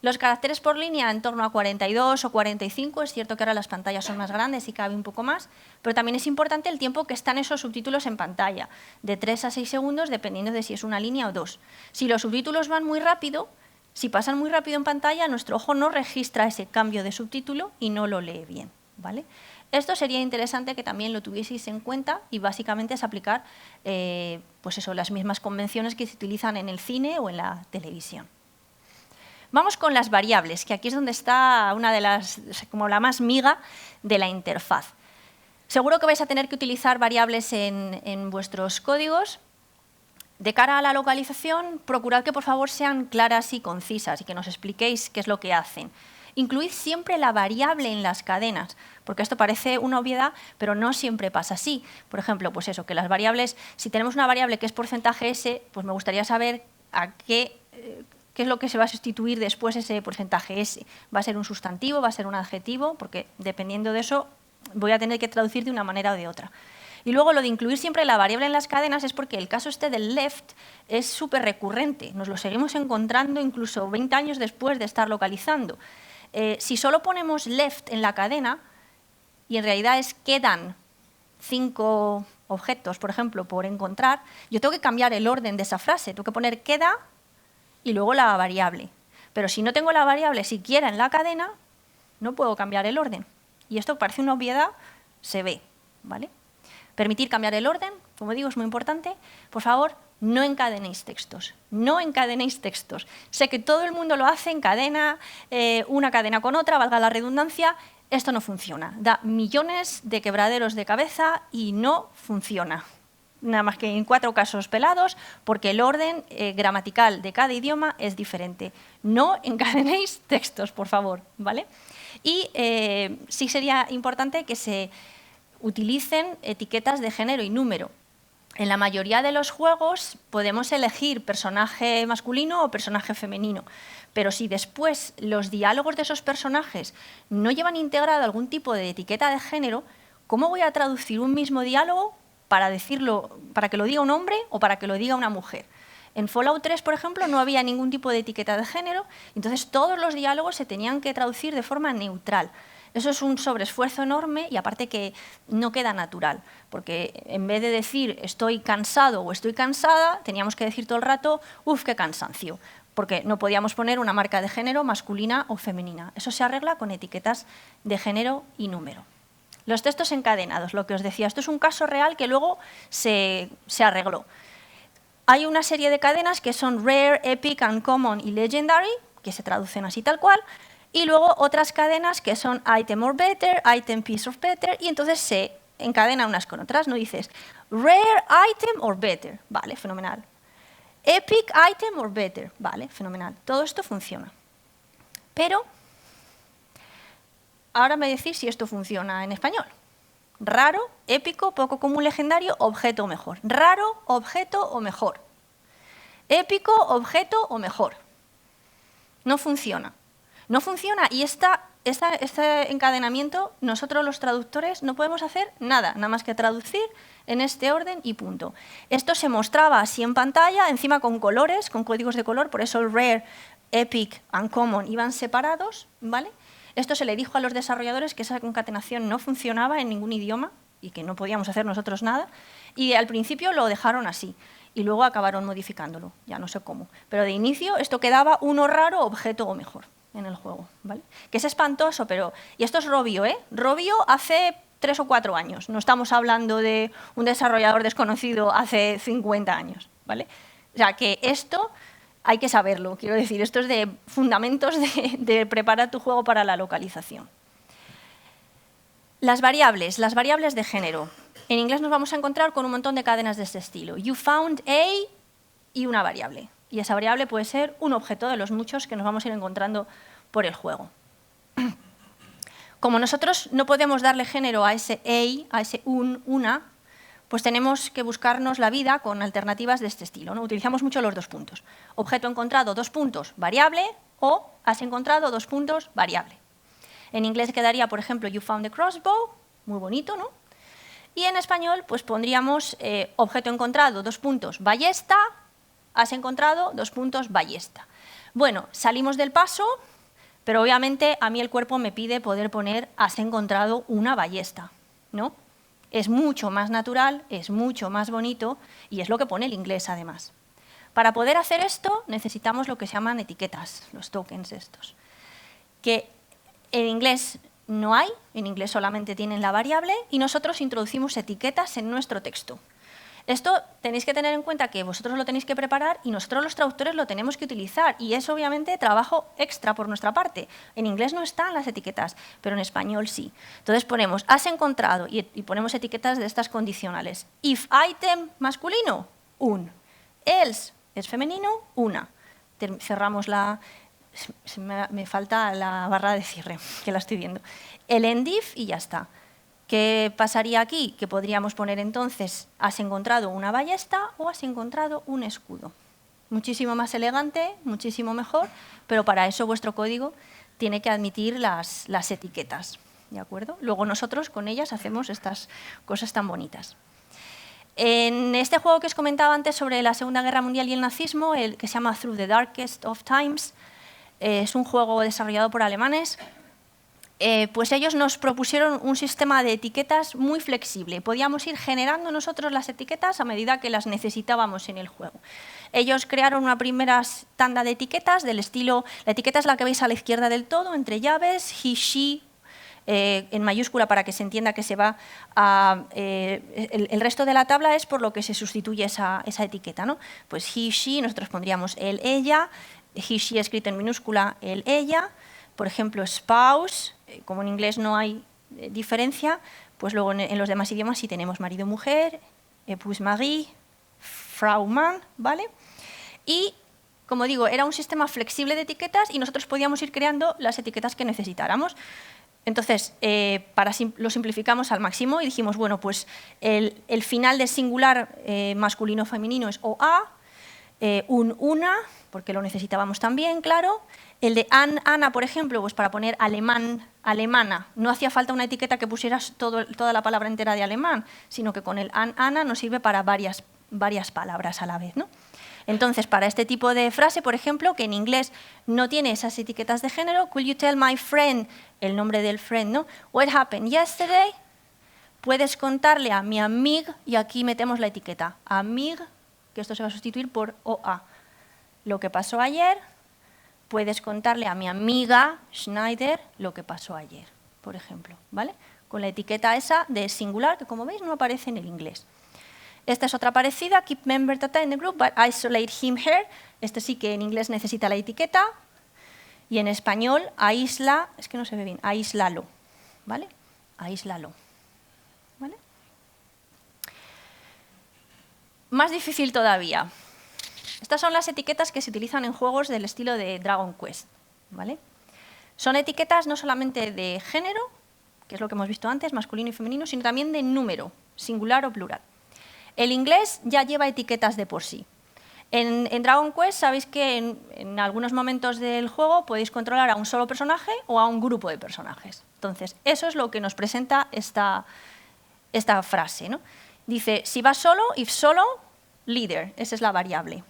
Los caracteres por línea en torno a 42 o 45, es cierto que ahora las pantallas son más grandes y cabe un poco más, pero también es importante el tiempo que están esos subtítulos en pantalla, de 3 a 6 segundos, dependiendo de si es una línea o 2. Si los subtítulos van muy rápido, si pasan muy rápido en pantalla, nuestro ojo no registra ese cambio de subtítulo y no lo lee bien, ¿vale? Esto sería interesante que también lo tuvieseis en cuenta y básicamente es aplicar las mismas convenciones que se utilizan en el cine o en la televisión. Vamos con las variables, que aquí es donde está una de como la más miga de la interfaz. Seguro que vais a tener que utilizar variables en vuestros códigos. De cara a la localización, procurad que por favor sean claras y concisas y que nos expliquéis qué es lo que hacen. Incluid siempre la variable en las cadenas, porque esto parece una obviedad, pero no siempre pasa así. Por ejemplo, pues eso, que las variables, si tenemos una variable que es porcentaje S, pues me gustaría saber a qué es lo que se va a sustituir después ese porcentaje S. ¿Va a ser un sustantivo, va a ser un adjetivo? Porque dependiendo de eso voy a tener que traducir de una manera o de otra. Y luego lo de incluir siempre la variable en las cadenas es porque el caso este del left es súper recurrente. Nos lo seguimos encontrando incluso 20 años después de estar localizando. Si solo ponemos left en la cadena y en realidad quedan 5 objetos, por ejemplo, por encontrar, yo tengo que cambiar el orden de esa frase. Tengo que poner queda y luego la variable. Pero si no tengo la variable siquiera en la cadena, no puedo cambiar el orden. Y esto parece una obviedad, se ve, ¿vale? Permitir cambiar el orden, como digo, es muy importante. Por favor, no encadenéis textos. No encadenéis textos. Sé que todo el mundo lo hace, encadena una cadena con otra, valga la redundancia. Esto no funciona. Da millones de quebraderos de cabeza y no funciona. Nada más que en 4 casos pelados, porque el orden gramatical de cada idioma es diferente. No encadenéis textos, por favor, ¿vale? Y sí sería importante que se utilicen etiquetas de género y número. En la mayoría de los juegos podemos elegir personaje masculino o personaje femenino, pero si después los diálogos de esos personajes no llevan integrado algún tipo de etiqueta de género, ¿cómo voy a traducir un mismo diálogo para que lo diga un hombre o para que lo diga una mujer? En Fallout 3, por ejemplo, no había ningún tipo de etiqueta de género, entonces todos los diálogos se tenían que traducir de forma neutral. Eso es un sobreesfuerzo enorme y aparte que no queda natural, porque en vez de decir estoy cansado o estoy cansada, teníamos que decir todo el rato ¡uf, qué cansancio!, porque no podíamos poner una marca de género masculina o femenina. Eso se arregla con etiquetas de género y número. Los textos encadenados, lo que os decía, esto es un caso real que luego se arregló. Hay una serie de cadenas que son Rare, Epic, Uncommon y Legendary, que se traducen así tal cual, y luego otras cadenas que son Item or Better, Item Piece of Better, y entonces se encadenan unas con otras. No dices Rare, Item or Better, vale, fenomenal. Epic, Item or Better, vale, fenomenal. Todo esto funciona. Pero ahora me decís si esto funciona en español. Raro, épico, poco común, legendario, objeto o mejor. Raro, objeto o mejor. Épico, objeto o mejor. No funciona. No funciona y esta este encadenamiento, nosotros los traductores no podemos hacer nada más que traducir en este orden y punto. Esto se mostraba así en pantalla, encima con colores, con códigos de color, por eso el Rare, Epic, Uncommon iban separados, ¿vale? Esto se le dijo a los desarrolladores que esa concatenación no funcionaba en ningún idioma y que no podíamos hacer nosotros nada, y al principio lo dejaron así, y luego acabaron modificándolo, ya no sé cómo. Pero de inicio esto quedaba uno raro, objeto o mejor en el juego, ¿vale? Que es espantoso, pero... Y esto es Rovio, ¿eh? Rovio hace 3 o 4 años, no estamos hablando de un desarrollador desconocido hace 50 años, ¿vale? O sea, que esto hay que saberlo, quiero decir, esto es de fundamentos de preparar tu juego para la localización. Las variables de género. En inglés nos vamos a encontrar con un montón de cadenas de este estilo. You found a y una variable. Y esa variable puede ser un objeto de los muchos que nos vamos a ir encontrando por el juego. Como nosotros no podemos darle género a ese a ese una, pues tenemos que buscarnos la vida con alternativas de este estilo, ¿no? Utilizamos mucho los 2 puntos. Objeto encontrado, 2 puntos, variable, o has encontrado 2 puntos, variable. En inglés quedaría, por ejemplo, you found a crossbow, muy bonito, ¿no? Y en español, pues pondríamos objeto encontrado, 2 puntos, ballesta, has encontrado 2 puntos, ballesta. Bueno, salimos del paso, pero obviamente a mí el cuerpo me pide poder poner has encontrado una ballesta, ¿no? Es mucho más natural, es mucho más bonito y es lo que pone el inglés además. Para poder hacer esto necesitamos lo que se llaman etiquetas, los tokens estos, que en inglés no hay, en inglés solamente tienen la variable y nosotros introducimos etiquetas en nuestro texto. Esto tenéis que tener en cuenta que vosotros lo tenéis que preparar y nosotros los traductores lo tenemos que utilizar y es obviamente trabajo extra por nuestra parte. En inglés no están las etiquetas, pero en español sí. Entonces ponemos has encontrado y ponemos etiquetas de estas condicionales. If item masculino, un. Else es femenino, una. Cerramos la... Me falta la barra de cierre, que la estoy viendo. El end if y ya está. ¿Qué pasaría aquí? Que podríamos poner entonces, has encontrado una ballesta o has encontrado un escudo. Muchísimo más elegante, muchísimo mejor, pero para eso vuestro código tiene que admitir las etiquetas, ¿de acuerdo? Luego nosotros con ellas hacemos estas cosas tan bonitas. En este juego que os comentaba antes sobre la Segunda Guerra Mundial y el nazismo, el que se llama Through the Darkest of Times, es un juego desarrollado por alemanes. Pues ellos nos propusieron un sistema de etiquetas muy flexible. Podíamos ir generando nosotros las etiquetas a medida que las necesitábamos en el juego. Ellos crearon una primera tanda de etiquetas del estilo, la etiqueta es la que veis a la izquierda del todo, entre llaves, he, she, en mayúscula para que se entienda que se va a... el resto de la tabla es por lo que se sustituye esa etiqueta, ¿no? Pues he, she, nosotros pondríamos el, ella, he, she escrito en minúscula, el, ella. Por ejemplo, spouse, como en inglés no hay diferencia, pues luego en los demás idiomas sí tenemos marido-mujer, épouse-mari, Frau-Mann, ¿vale? Y, como digo, era un sistema flexible de etiquetas y nosotros podíamos ir creando las etiquetas que necesitáramos. Entonces, lo simplificamos al máximo y dijimos, bueno, pues el final de singular masculino-femenino es OA, una, porque lo necesitábamos también, claro. El de Ana, por ejemplo, pues para poner alemán, alemana, no hacía falta una etiqueta que pusieras toda la palabra entera de alemán, sino que con el Ana nos sirve para varias palabras a la vez, ¿no? Entonces, para este tipo de frase, por ejemplo, que en inglés no tiene esas etiquetas de género, could you tell my friend, el nombre del friend, ¿no? What happened yesterday? Puedes contarle a mi amig, y aquí metemos la etiqueta, amig, que esto se va a sustituir por OA. Lo que pasó ayer, puedes contarle a mi amiga Schneider lo que pasó ayer, por ejemplo, ¿vale? Con la etiqueta esa de singular, que como veis no aparece en el inglés. Esta es otra parecida, keep member data in the group, but isolate him, her. Este sí que en inglés necesita la etiqueta. Y en español, aísla, es que no se ve bien, aíslalo, ¿vale? Aíslalo, ¿vale? Más difícil todavía. Estas son las etiquetas que se utilizan en juegos del estilo de Dragon Quest, ¿vale? Son etiquetas no solamente de género, que es lo que hemos visto antes, masculino y femenino, sino también de número, singular o plural. El inglés ya lleva etiquetas de por sí. En Dragon Quest sabéis que en algunos momentos del juego podéis controlar a un solo personaje o a un grupo de personajes. Entonces, eso es lo que nos presenta esta frase, ¿no? Dice, si vas solo, if solo, leader, esa es la variable.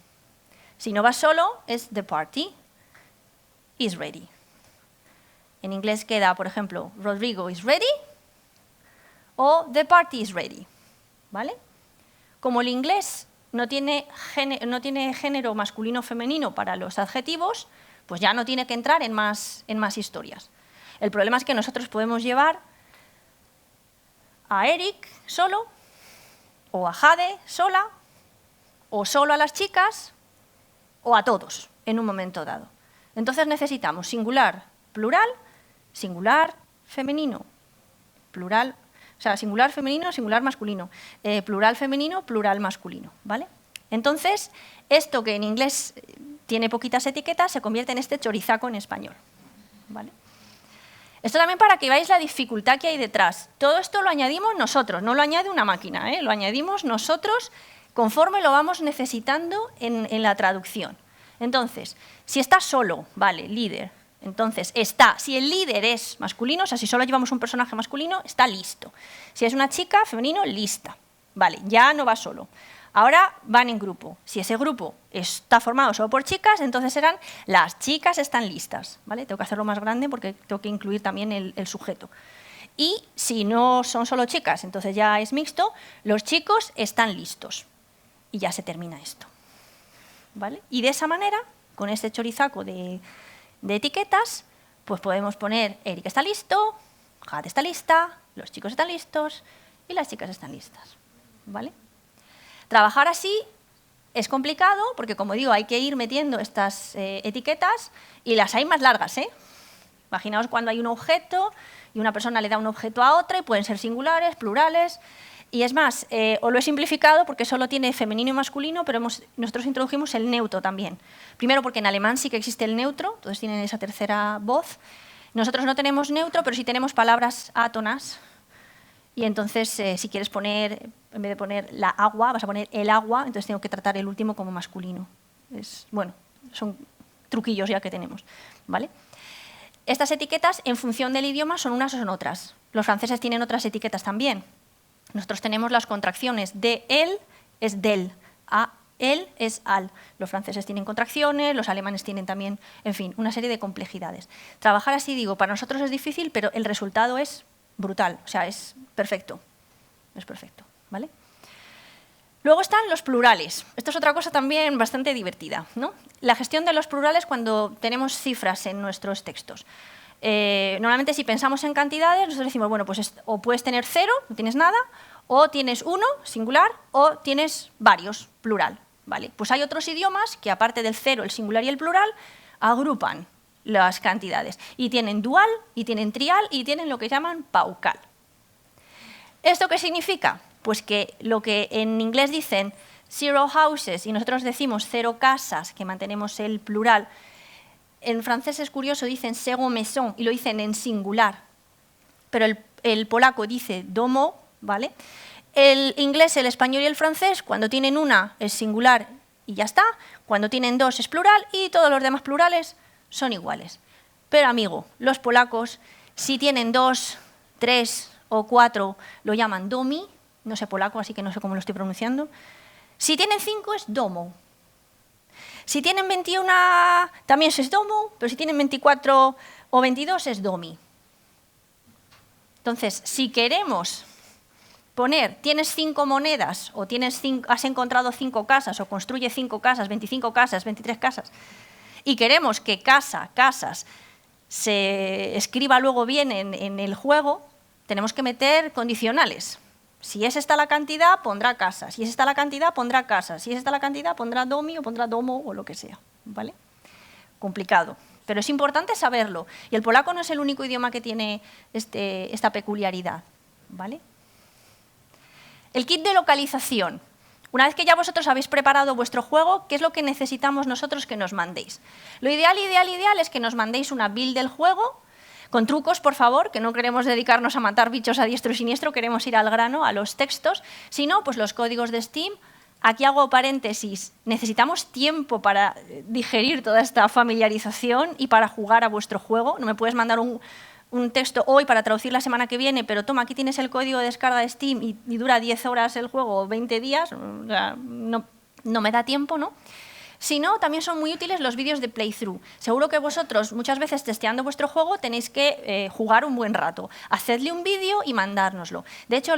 Si no vas solo, es the party is ready. En inglés queda, por ejemplo, Rodrigo is ready o the party is ready, ¿vale? Como el inglés no tiene género masculino o femenino para los adjetivos, pues ya no tiene que entrar en más historias. El problema es que nosotros podemos llevar a Eric solo, o a Jade sola, o solo a las chicas, o a todos en un momento dado. Entonces necesitamos singular, plural, singular, femenino, plural, o sea, singular femenino, singular masculino, plural femenino, plural masculino, ¿vale? Entonces, esto que en inglés tiene poquitas etiquetas se convierte en este chorizaco en español, ¿vale? Esto también para que veáis la dificultad que hay detrás. Todo esto lo añadimos nosotros, no lo añade una máquina, ¿eh? Lo añadimos nosotros conforme lo vamos necesitando en la traducción. Entonces, si está solo, vale, líder, entonces está, si el líder es masculino, o sea, si solo llevamos un personaje masculino, está listo. Si es una chica, femenino, lista. Vale, ya no va solo. Ahora van en grupo. Si ese grupo está formado solo por chicas, entonces serán las chicas están listas, ¿vale? Tengo que hacerlo más grande porque tengo que incluir también el sujeto. Y si no son solo chicas, entonces ya es mixto, los chicos están listos. Y ya se termina esto, ¿vale? Y de esa manera, con este chorizaco de etiquetas, pues podemos poner Eric está listo, Jade está lista, los chicos están listos y las chicas están listas, ¿vale? Trabajar así es complicado porque, como digo, hay que ir metiendo estas etiquetas y las hay más largas, ¿eh? Imaginaos cuando hay un objeto y una persona le da un objeto a otra y pueden ser singulares, plurales. Y es más, os lo he simplificado porque solo tiene femenino y masculino, pero nosotros introdujimos el neutro también. Primero porque en alemán sí que existe el neutro, entonces tienen esa tercera voz. Nosotros no tenemos neutro, pero sí tenemos palabras átonas. Y entonces, si quieres poner, en vez de poner la agua, vas a poner el agua, entonces tengo que tratar el último como masculino. Bueno, son truquillos ya que tenemos, ¿vale? Estas etiquetas, en función del idioma, son unas o son otras. Los franceses tienen otras etiquetas también. Nosotros tenemos las contracciones de él es del, a él es al. Los franceses tienen contracciones, los alemanes tienen también, en fin, una serie de complejidades. Trabajar así, digo, para nosotros es difícil, pero el resultado es brutal, o sea, es perfecto, ¿vale? Luego están los plurales. Esto es otra cosa también bastante divertida, ¿no? La gestión de los plurales cuando tenemos cifras en nuestros textos. Normalmente si pensamos en cantidades, nosotros decimos, bueno, pues o puedes tener 0, no tienes nada, o tienes 1, singular, o tienes varios, plural, ¿vale? Pues hay otros idiomas que aparte del 0, el singular y el plural, agrupan las cantidades. Y tienen dual, y tienen trial, y tienen lo que llaman paucal. ¿Esto qué significa? Pues que lo que en inglés dicen zero houses y nosotros decimos 0 casas, que mantenemos el plural, en francés es curioso, dicen zero maison y lo dicen en singular, pero el polaco dice domo, ¿vale? El inglés, el español y el francés, cuando tienen una es singular y ya está, cuando tienen 2 es plural y todos los demás plurales son iguales. Pero, amigo, los polacos, si tienen 2, 3 o 4, lo llaman domi, no sé polaco, así que no sé cómo lo estoy pronunciando. Si tienen 5 es domo. Si tienen 21 también es domo, pero si tienen 24 o 22 es domi. Entonces, si queremos poner, tienes 5 monedas o has encontrado 5 casas o construye 5 casas, 25 casas, 23 casas, y queremos que casas se escriba luego bien en el juego, tenemos que meter condicionales. Si es esta la cantidad, pondrá casa. Si es esta la cantidad, pondrá casa. Si es esta la cantidad, pondrá domi o pondrá domo o lo que sea, ¿vale? Complicado, pero es importante saberlo. Y el polaco no es el único idioma que tiene esta peculiaridad, ¿vale? El kit de localización. Una vez que ya vosotros habéis preparado vuestro juego, ¿qué es lo que necesitamos nosotros que nos mandéis? Lo ideal es que nos mandéis una build del juego, con trucos, por favor, que no queremos dedicarnos a matar bichos a diestro y siniestro, queremos ir al grano, a los textos. Si no, pues los códigos de Steam, Aquí hago paréntesis, necesitamos tiempo para digerir toda esta familiarización y para jugar a vuestro juego. No me puedes mandar un texto hoy para traducir la semana que viene, pero toma, aquí tienes el código de descarga de Steam y dura 10 horas el juego o 20 días, no me da tiempo, ¿no? Si no, también son muy útiles los vídeos de playthrough. Seguro que vosotros, muchas veces testeando vuestro juego, tenéis que jugar un buen rato. Hacedle un vídeo y mandárnoslo. De hecho,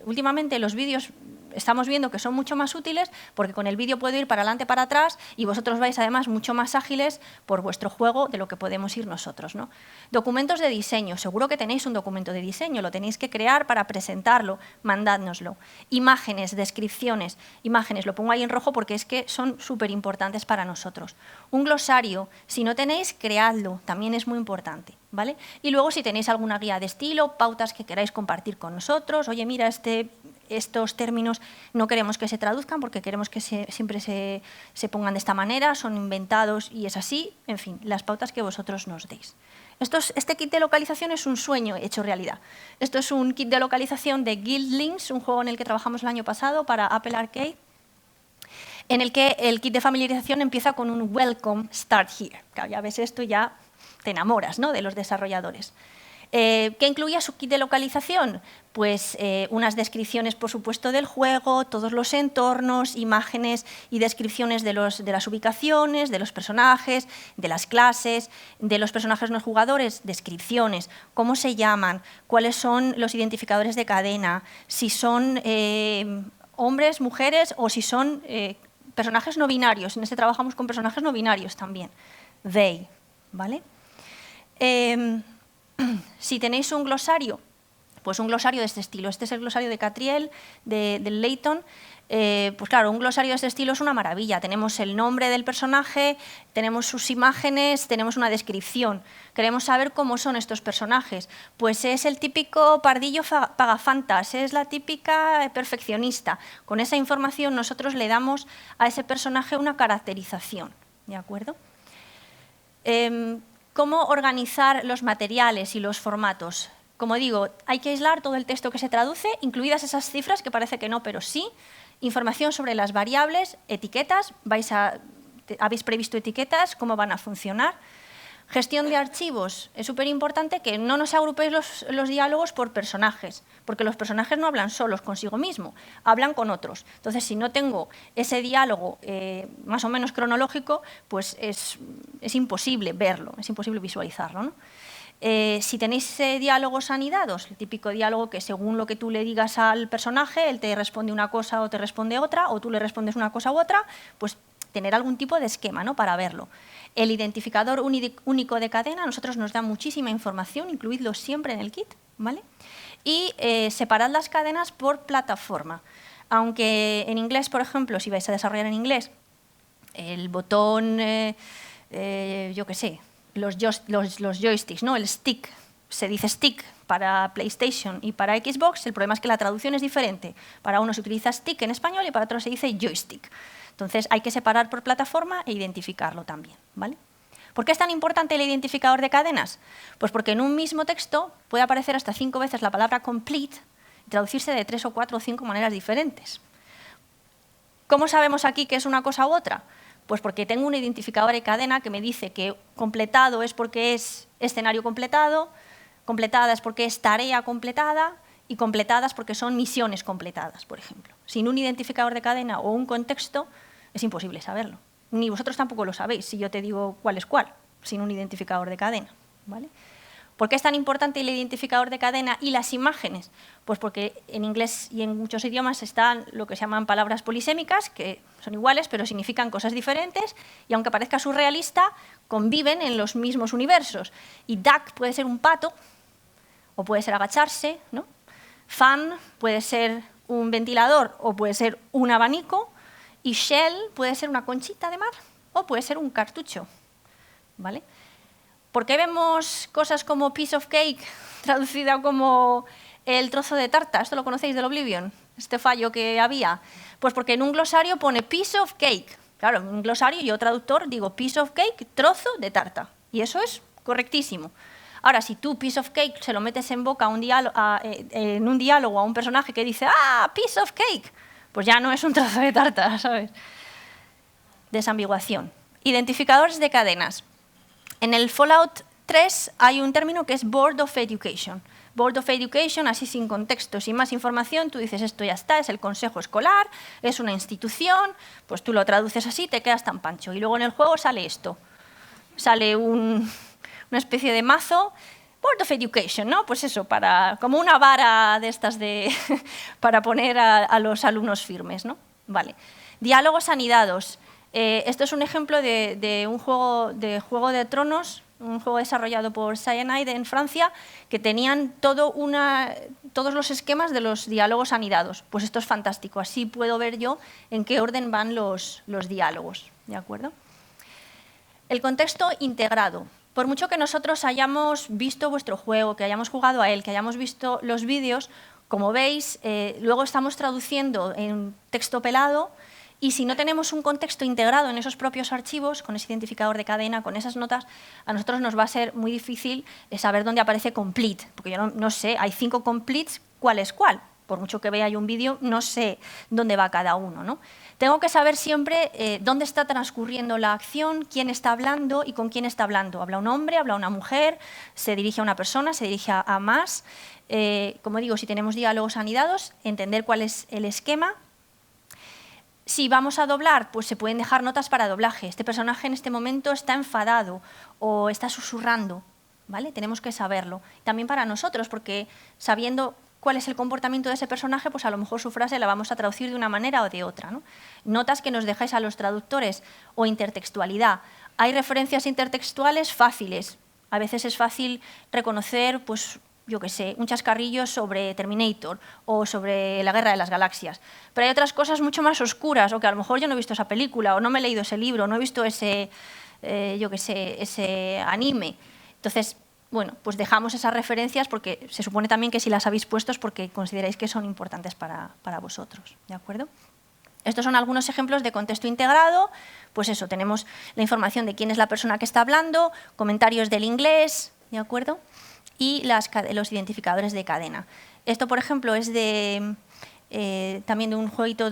últimamente los vídeos estamos viendo que son mucho más útiles porque con el vídeo puedo ir para adelante, para atrás y vosotros vais además mucho más ágiles por vuestro juego de lo que podemos ir nosotros, ¿no? Documentos de diseño. Seguro que tenéis un documento de diseño, lo tenéis que crear para presentarlo, mandádnoslo. Imágenes, descripciones. Imágenes, lo pongo ahí en rojo porque es que son súper importantes para nosotros. Un glosario, si no tenéis, creadlo, también es muy importante, ¿vale? Y luego si tenéis alguna guía de estilo, pautas que queráis compartir con nosotros, oye, mira, estos términos no queremos que se traduzcan porque queremos que siempre se pongan de esta manera, son inventados y es así, en fin, las pautas que vosotros nos deis. Este kit de localización es un sueño hecho realidad. Esto es un kit de localización de Guild Links, un juego en el que trabajamos el año pasado para Apple Arcade, en el que el kit de familiarización empieza con un Welcome, Start Here. Claro, ya ves esto y ya te enamoras, ¿no?, de los desarrolladores. ¿Qué incluía su kit de localización? Pues unas descripciones, por supuesto, del juego, todos los entornos, imágenes y descripciones de las ubicaciones, de los personajes, de las clases, de los personajes no jugadores, descripciones, cómo se llaman, cuáles son los identificadores de cadena, si son hombres, mujeres o si son personajes no binarios. En este trabajamos con personajes no binarios también. They, ¿vale? Si tenéis un glosario, pues un glosario de este estilo. Este es el glosario de Catriel, del Layton. Pues claro, un glosario de este estilo es una maravilla. Tenemos el nombre del personaje, tenemos sus imágenes, tenemos una descripción. Queremos saber cómo son estos personajes. Pues es el típico pardillo pagafantas, es la típica perfeccionista. Con esa información nosotros le damos a ese personaje una caracterización, ¿de acuerdo? ¿Cómo organizar los materiales y los formatos? Como digo, hay que aislar todo el texto que se traduce, incluidas esas cifras, que parece que no, pero sí. Información sobre las variables, etiquetas, habéis previsto etiquetas, cómo van a funcionar. Gestión de archivos. Es súper importante que no nos agrupéis los diálogos por personajes, porque los personajes no hablan solos consigo mismo, hablan con otros. Entonces, si no tengo ese diálogo más o menos cronológico, pues es imposible verlo, es imposible visualizarlo, ¿no? Si tenéis diálogos anidados, el típico diálogo que según lo que tú le digas al personaje, él te responde una cosa o te responde otra, o tú le respondes una cosa u otra, pues tener algún tipo de esquema, ¿no?, para verlo. El identificador único de cadena a nosotros nos da muchísima información, incluidlo siempre en el kit, ¿vale? Y separad las cadenas por plataforma. Aunque en inglés, por ejemplo, si vais a desarrollar en inglés, el botón, yo qué sé, los joysticks, ¿no?, el stick, se dice stick para PlayStation y para Xbox, el problema es que la traducción es diferente. Para uno se utiliza stick en español y para otro se dice joystick. Entonces, hay que separar por plataforma e identificarlo también, ¿vale? ¿Por qué es tan importante el identificador de cadenas? Pues porque en un mismo texto puede aparecer hasta 5 veces la palabra complete y traducirse de 3 o 4 o 5 maneras diferentes. ¿Cómo sabemos aquí que es una cosa u otra? Pues porque tengo un identificador de cadena que me dice que completado es porque es escenario completado, completada es porque es tarea completada y completadas porque son misiones completadas, por ejemplo. Sin un identificador de cadena o un contexto es imposible saberlo. Ni vosotros tampoco lo sabéis si yo te digo cuál es cuál, sin un identificador de cadena, ¿vale? ¿Por qué es tan importante el identificador de cadena y las imágenes? Pues porque en inglés y en muchos idiomas están lo que se llaman palabras polisémicas, que son iguales pero significan cosas diferentes y aunque parezca surrealista, conviven en los mismos universos. Y duck puede ser un pato o puede ser agacharse, ¿no? Fan puede ser un ventilador o puede ser un abanico y shell puede ser una conchita de mar o puede ser un cartucho, ¿vale? ¿Por qué vemos cosas como piece of cake traducida como el trozo de tarta? ¿Esto lo conocéis del Oblivion? Este fallo que había. Pues porque en un glosario pone piece of cake. Claro, en un glosario yo traductor digo piece of cake, trozo de tarta. Y eso es correctísimo. Ahora, si tú piece of cake se lo metes en boca en un diálogo a un personaje que dice ¡ah, piece of cake!, pues ya no es un trozo de tarta, ¿sabes? Desambiguación. Identificadores de cadenas. En el Fallout 3 hay un término que es Board of Education. Board of Education, así sin contexto, sin más información, tú dices esto ya está, es el consejo escolar, es una institución, pues tú lo traduces así, te quedas tan pancho. Y luego en el juego sale esto, sale una especie de mazo, Board of Education, ¿no? Pues eso, como una vara de estas para poner a los alumnos firmes, ¿no? Vale. Diálogos anidados. Esto es un ejemplo de un juego de Juego de Tronos, un juego desarrollado por Cyanide en Francia, que tenían todos los esquemas de los diálogos anidados. Pues esto es fantástico, así puedo ver yo en qué orden van los diálogos, ¿de acuerdo? El contexto integrado. Por mucho que nosotros hayamos visto vuestro juego, que hayamos jugado a él, que hayamos visto los vídeos, como veis, luego estamos traduciendo en texto pelado. Y si no tenemos un contexto integrado en esos propios archivos, con ese identificador de cadena, con esas notas, a nosotros nos va a ser muy difícil saber dónde aparece complete, porque yo no sé, hay 5 completes, ¿cuál es cuál? Por mucho que vea yo un vídeo, no sé dónde va cada uno, ¿no? Tengo que saber siempre dónde está transcurriendo la acción, quién está hablando y con quién está hablando. ¿Habla un hombre, habla una mujer, se dirige a una persona, se dirige a más? Como digo, si tenemos diálogos anidados, entender cuál es el esquema. Si vamos a doblar, pues se pueden dejar notas para doblaje. Este personaje en este momento está enfadado o está susurrando, ¿vale? Tenemos que saberlo. También para nosotros, porque sabiendo cuál es el comportamiento de ese personaje, pues a lo mejor su frase la vamos a traducir de una manera o de otra, ¿no? Notas que nos dejáis a los traductores o intertextualidad. Hay referencias intertextuales fáciles. A veces es fácil reconocer, pues, yo qué sé, un chascarrillo sobre Terminator o sobre la Guerra de las Galaxias. Pero hay otras cosas mucho más oscuras, o que a lo mejor yo no he visto esa película, o no me he leído ese libro, o no he visto ese anime. Entonces, bueno, pues dejamos esas referencias porque se supone también que si las habéis puesto es porque consideráis que son importantes para vosotros, ¿de acuerdo? Estos son algunos ejemplos de contexto integrado. Pues eso, tenemos la información de quién es la persona que está hablando, comentarios del inglés, ¿de acuerdo? Y los identificadores de cadena. Esto, por ejemplo, es también de un jueguito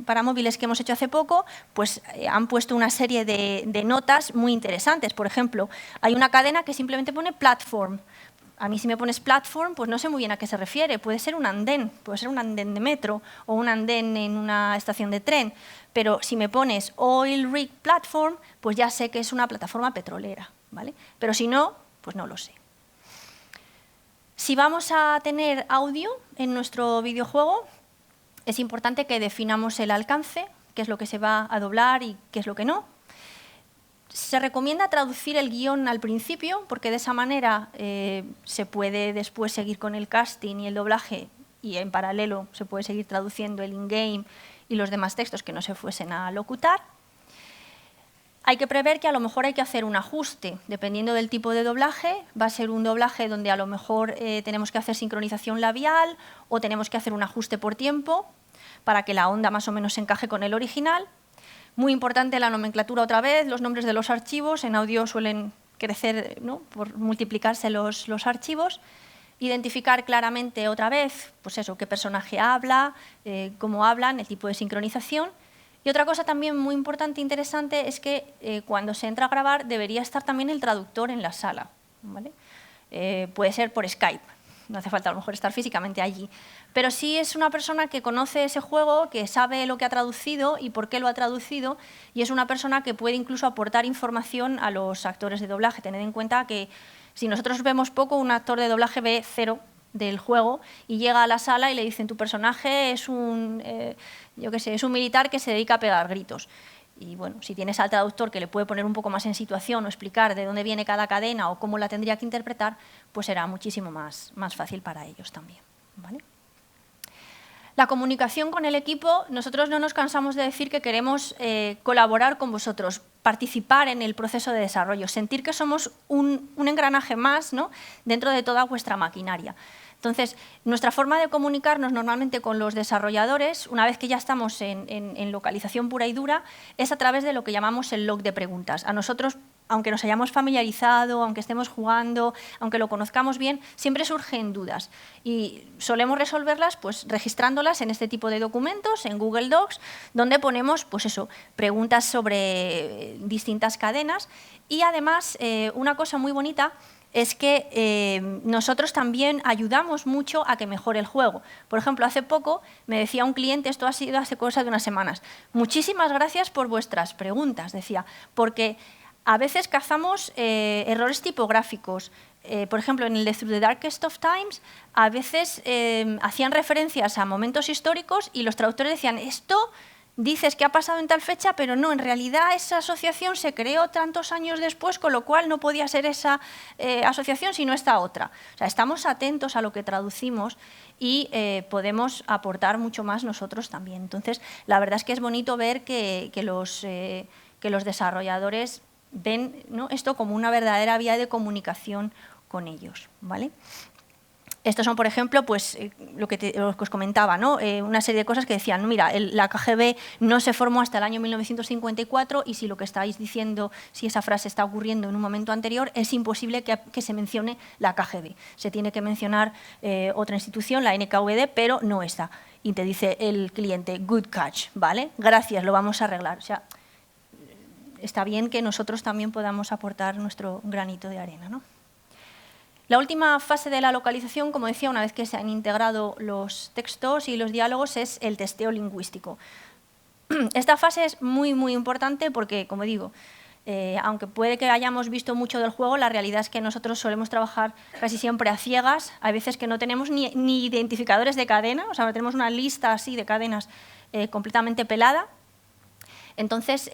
para móviles que hemos hecho hace poco, pues han puesto una serie de notas muy interesantes. Por ejemplo, hay una cadena que simplemente pone platform. A mí si me pones platform, pues no sé muy bien a qué se refiere. Puede ser un andén de metro o un andén en una estación de tren. Pero si me pones oil rig platform, pues ya sé que es una plataforma petrolera, ¿vale? Pero si no, pues no lo sé. Si vamos a tener audio en nuestro videojuego, es importante que definamos el alcance, qué es lo que se va a doblar y qué es lo que no. Se recomienda traducir el guión al principio, porque de esa manera se puede después seguir con el casting y el doblaje, y en paralelo se puede seguir traduciendo el in-game y los demás textos que no se fuesen a locutar. Hay que prever que a lo mejor hay que hacer un ajuste, dependiendo del tipo de doblaje. Va a ser un doblaje donde a lo mejor tenemos que hacer sincronización labial o tenemos que hacer un ajuste por tiempo para que la onda más o menos se encaje con el original. Muy importante la nomenclatura otra vez, los nombres de los archivos. En audio suelen crecer, ¿no?, por multiplicarse los archivos. Identificar claramente otra vez, pues eso, qué personaje habla, cómo hablan, el tipo de sincronización. Y otra cosa también muy importante e interesante es que cuando se entra a grabar debería estar también el traductor en la sala, ¿vale? Puede ser por Skype, no hace falta a lo mejor estar físicamente allí. Pero sí es una persona que conoce ese juego, que sabe lo que ha traducido y por qué lo ha traducido, y es una persona que puede incluso aportar información a los actores de doblaje. Tened en cuenta que si nosotros vemos poco, un actor de doblaje ve 0 del juego y llega a la sala y le dicen tu personaje es es un militar que se dedica a pegar gritos. Y bueno, si tienes al traductor que le puede poner un poco más en situación o explicar de dónde viene cada cadena o cómo la tendría que interpretar, pues será muchísimo más fácil para ellos también, ¿vale? La comunicación con el equipo, nosotros no nos cansamos de decir que queremos colaborar con vosotros, participar en el proceso de desarrollo, sentir que somos un engranaje más, ¿no?, dentro de toda vuestra maquinaria. Entonces, nuestra forma de comunicarnos normalmente con los desarrolladores, una vez que ya estamos en localización pura y dura, es a través de lo que llamamos el log de preguntas. A nosotros, aunque nos hayamos familiarizado, aunque estemos jugando, aunque lo conozcamos bien, siempre surgen dudas. Y solemos resolverlas pues, registrándolas en este tipo de documentos, en Google Docs, donde ponemos pues eso, preguntas sobre distintas cadenas. Y además, una cosa muy bonita es que nosotros también ayudamos mucho a que mejore el juego. Por ejemplo, hace poco me decía un cliente, esto ha sido hace cosa de unas semanas, muchísimas gracias por vuestras preguntas, decía, porque a veces cazamos errores tipográficos. Por ejemplo, en el de Through the Darkest of Times, a veces hacían referencias a momentos históricos y los traductores decían, esto dices que ha pasado en tal fecha, pero no, en realidad esa asociación se creó tantos años después, con lo cual no podía ser esa asociación sino esta otra. O sea, estamos atentos a lo que traducimos y podemos aportar mucho más nosotros también. Entonces, la verdad es que es bonito ver que los desarrolladores ven, ¿no?, esto como una verdadera vía de comunicación con ellos, ¿vale? Estos son, por ejemplo, pues, lo que os comentaba, ¿no? Una serie de cosas que decían, mira, la KGB no se formó hasta el año 1954 y si lo que estáis diciendo, si esa frase está ocurriendo en un momento anterior, es imposible que se mencione la KGB. Se tiene que mencionar otra institución, la NKVD, pero no esta. Y te dice el cliente, good catch, ¿vale? Gracias, lo vamos a arreglar. O sea, está bien que nosotros también podamos aportar nuestro granito de arena, ¿no? La última fase de la localización, como decía, una vez que se han integrado los textos y los diálogos, es el testeo lingüístico. Esta fase es muy, muy importante porque, como digo, aunque puede que hayamos visto mucho del juego, la realidad es que nosotros solemos trabajar casi siempre a ciegas. Hay veces que no tenemos ni identificadores de cadena, o sea, tenemos una lista así de cadenas completamente pelada. Entonces,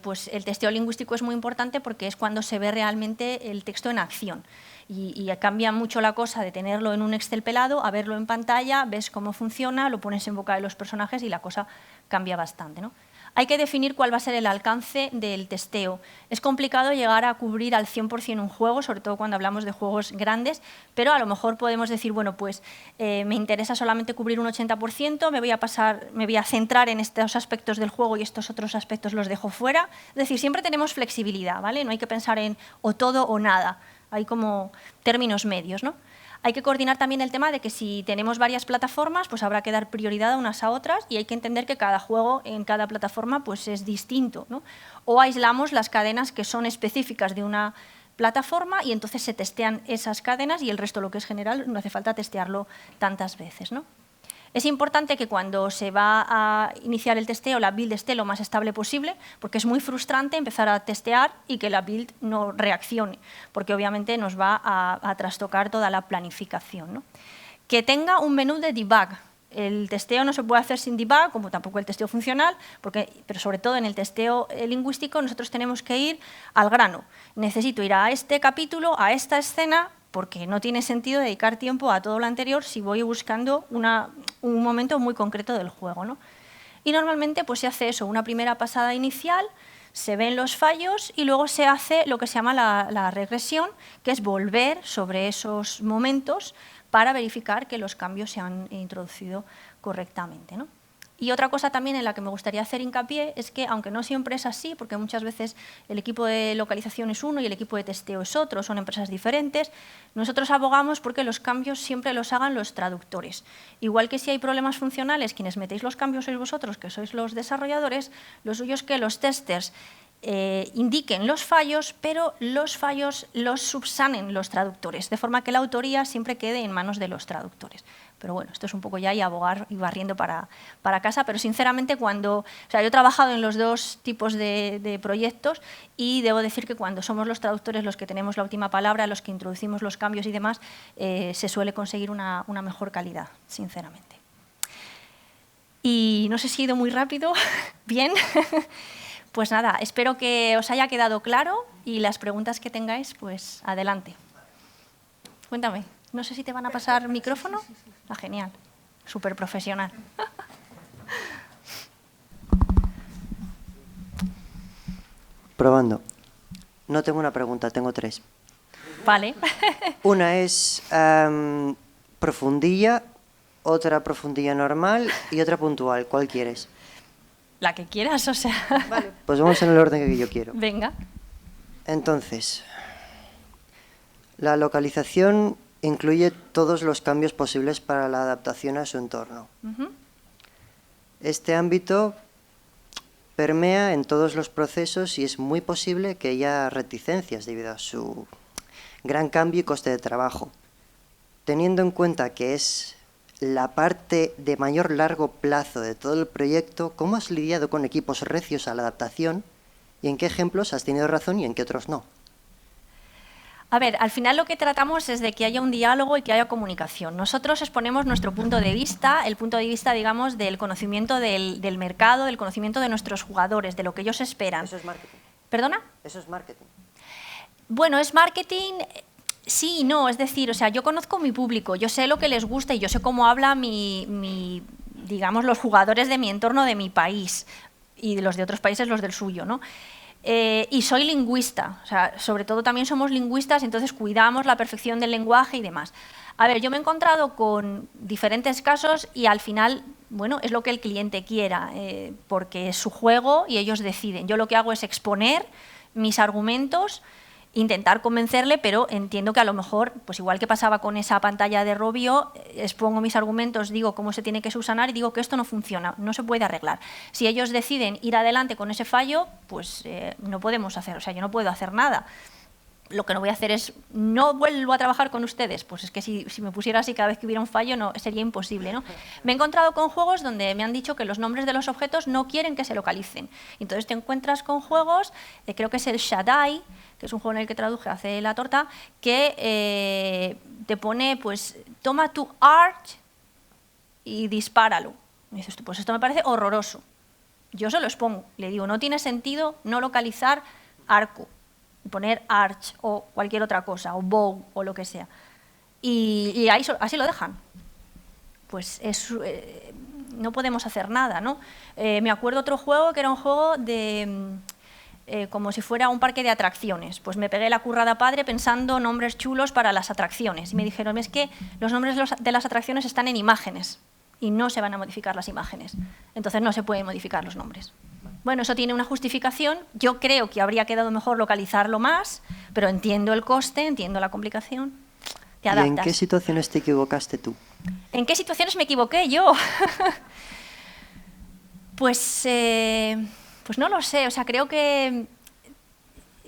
pues el testeo lingüístico es muy importante porque es cuando se ve realmente el texto en acción. Y cambia mucho la cosa de tenerlo en un Excel pelado a verlo en pantalla, ves cómo funciona, lo pones en boca de los personajes y la cosa cambia bastante, ¿no? Hay que definir cuál va a ser el alcance del testeo. Es complicado llegar a cubrir al 100% un juego, sobre todo cuando hablamos de juegos grandes, pero a lo mejor podemos decir, bueno, pues me interesa solamente cubrir un 80%, me voy a centrar en estos aspectos del juego y estos otros aspectos los dejo fuera. Es decir, siempre tenemos flexibilidad, ¿vale? No hay que pensar en o todo o nada. Hay como términos medios, ¿no? Hay que coordinar también el tema de que si tenemos varias plataformas, pues habrá que dar prioridad a unas a otras y hay que entender que cada juego en cada plataforma pues es distinto, ¿no? O aislamos las cadenas que son específicas de una plataforma y entonces se testean esas cadenas y el resto, lo que es general, no hace falta testearlo tantas veces, ¿no? Es importante que cuando se va a iniciar el testeo, la build esté lo más estable posible, porque es muy frustrante empezar a testear y que la build no reaccione, porque obviamente nos va a trastocar toda la planificación, ¿no? Que tenga un menú de debug. El testeo no se puede hacer sin debug, como tampoco el testeo funcional, pero sobre todo en el testeo lingüístico nosotros tenemos que ir al grano. Necesito ir a este capítulo, a esta escena, porque no tiene sentido dedicar tiempo a todo lo anterior si voy buscando un momento muy concreto del juego, ¿no? Y normalmente pues, se hace eso, una primera pasada inicial, se ven los fallos y luego se hace lo que se llama la regresión, que es volver sobre esos momentos para verificar que los cambios se han introducido correctamente, ¿no? Y otra cosa también en la que me gustaría hacer hincapié es que, aunque no siempre es así, porque muchas veces el equipo de localización es uno y el equipo de testeo es otro, son empresas diferentes, nosotros abogamos porque los cambios siempre los hagan los traductores. Igual que si hay problemas funcionales, quienes metéis los cambios sois vosotros, que sois los desarrolladores, lo suyo es que los testers indiquen los fallos, pero los fallos los subsanen los traductores, de forma que la autoría siempre quede en manos de los traductores. Pero bueno, esto es un poco ya y abogar y barriendo para casa, pero sinceramente yo he trabajado en los dos tipos de proyectos y debo decir que cuando somos los traductores los que tenemos la última palabra, los que introducimos los cambios y demás, se suele conseguir una mejor calidad, sinceramente. Y no sé si he ido muy rápido, bien. Pues nada, espero que os haya quedado claro y las preguntas que tengáis, pues adelante. Cuéntame, no sé si te van a pasar micrófono. Ah, genial, súper profesional. Probando. No tengo una pregunta, tengo tres. Vale. Una es profundilla, otra profundilla normal y otra puntual. ¿Cuál quieres? La que quieras, o sea. Vale, pues vamos en el orden que yo quiero. Venga. Entonces, la localización incluye todos los cambios posibles para la adaptación a su entorno. Este ámbito permea en todos los procesos y es muy posible que haya reticencias debido a su gran cambio y coste de trabajo. Teniendo en cuenta que es la parte de mayor largo plazo de todo el proyecto, ¿cómo has lidiado con equipos recios a la adaptación y en qué ejemplos has tenido razón y en qué otros no? A ver, al final lo que tratamos es de que haya un diálogo y que haya comunicación. Nosotros exponemos nuestro punto de vista, el punto de vista, digamos, del conocimiento del mercado, del conocimiento de nuestros jugadores, de lo que ellos esperan. Eso es marketing. ¿Perdona? Eso es marketing. Bueno, es marketing, sí y no. Es decir, o sea, yo conozco mi público, yo sé lo que les gusta y yo sé cómo habla digamos, los jugadores de mi entorno, de mi país, y los de otros países, los del suyo, ¿no? Y soy lingüista, o sea, sobre todo también somos lingüistas, entonces cuidamos la perfección del lenguaje y demás. A ver, yo me he encontrado con diferentes casos y al final, bueno, es lo que el cliente quiera, porque es su juego y ellos deciden. Yo lo que hago es exponer mis argumentos, intentar convencerle, pero entiendo que a lo mejor, pues igual que pasaba con esa pantalla de Robio, expongo mis argumentos, digo cómo se tiene que subsanar y digo que esto no funciona, no se puede arreglar. Si ellos deciden ir adelante con ese fallo, pues no podemos hacer, o sea, yo no puedo hacer nada. Lo que no voy a hacer es, no vuelvo a trabajar con ustedes, pues es que si me pusiera así cada vez que hubiera un fallo, no, sería imposible, ¿no? Me he encontrado con juegos donde me han dicho que los nombres de los objetos no quieren que se localicen. Entonces te encuentras con juegos, creo que es el Shaddai, que es un juego en el que traduje hace la torta, que te pone, pues, toma tu arch y dispáralo. Y dices tú, pues esto me parece horroroso. Yo se lo expongo, le digo, no tiene sentido no localizar arco, poner arch o cualquier otra cosa, o bow o lo que sea. Y ahí, así lo dejan. Pues no podemos hacer nada, ¿no? Me acuerdo otro juego que era un juego de como si fuera un parque de atracciones. Pues me pegué la currada padre pensando nombres chulos para las atracciones. Y me dijeron, es que los nombres de las atracciones están en imágenes y no se van a modificar las imágenes. Entonces no se pueden modificar los nombres. Bueno, eso tiene una justificación. Yo creo que habría quedado mejor localizarlo más, pero entiendo el coste, entiendo la complicación. Te adaptas. ¿Y en qué situaciones te equivocaste tú? ¿En qué situaciones me equivoqué yo? Pues no lo sé. O sea, creo que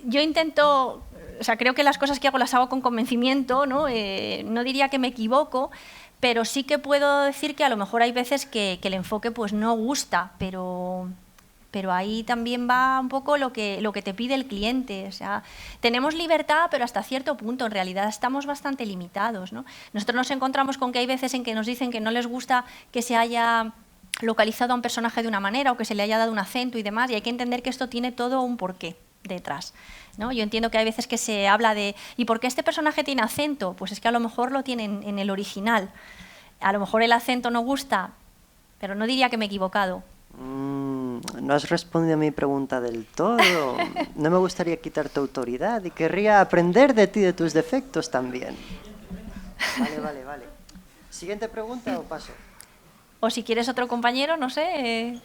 yo intento, o sea, creo que las cosas que hago las hago con convencimiento, ¿no? No diría que me equivoco, pero sí que puedo decir que a lo mejor hay veces que el enfoque pues no gusta, pero ahí también va un poco lo que te pide el cliente. O sea, tenemos libertad, pero hasta cierto punto. En realidad estamos bastante limitados, ¿no? Nosotros nos encontramos con que hay veces en que nos dicen que no les gusta que se haya localizado a un personaje de una manera o que se le haya dado un acento y demás, y hay que entender que esto tiene todo un porqué detrás, ¿no? Yo entiendo que hay veces que se habla de ¿y por qué este personaje tiene acento? Pues es que a lo mejor lo tienen en el original. A lo mejor el acento no gusta, pero no diría que me he equivocado. No has respondido a mi pregunta del todo. No me gustaría quitar tu autoridad y querría aprender de ti, de tus defectos también. Vale. ¿Siguiente pregunta o paso? O si quieres otro compañero, no sé.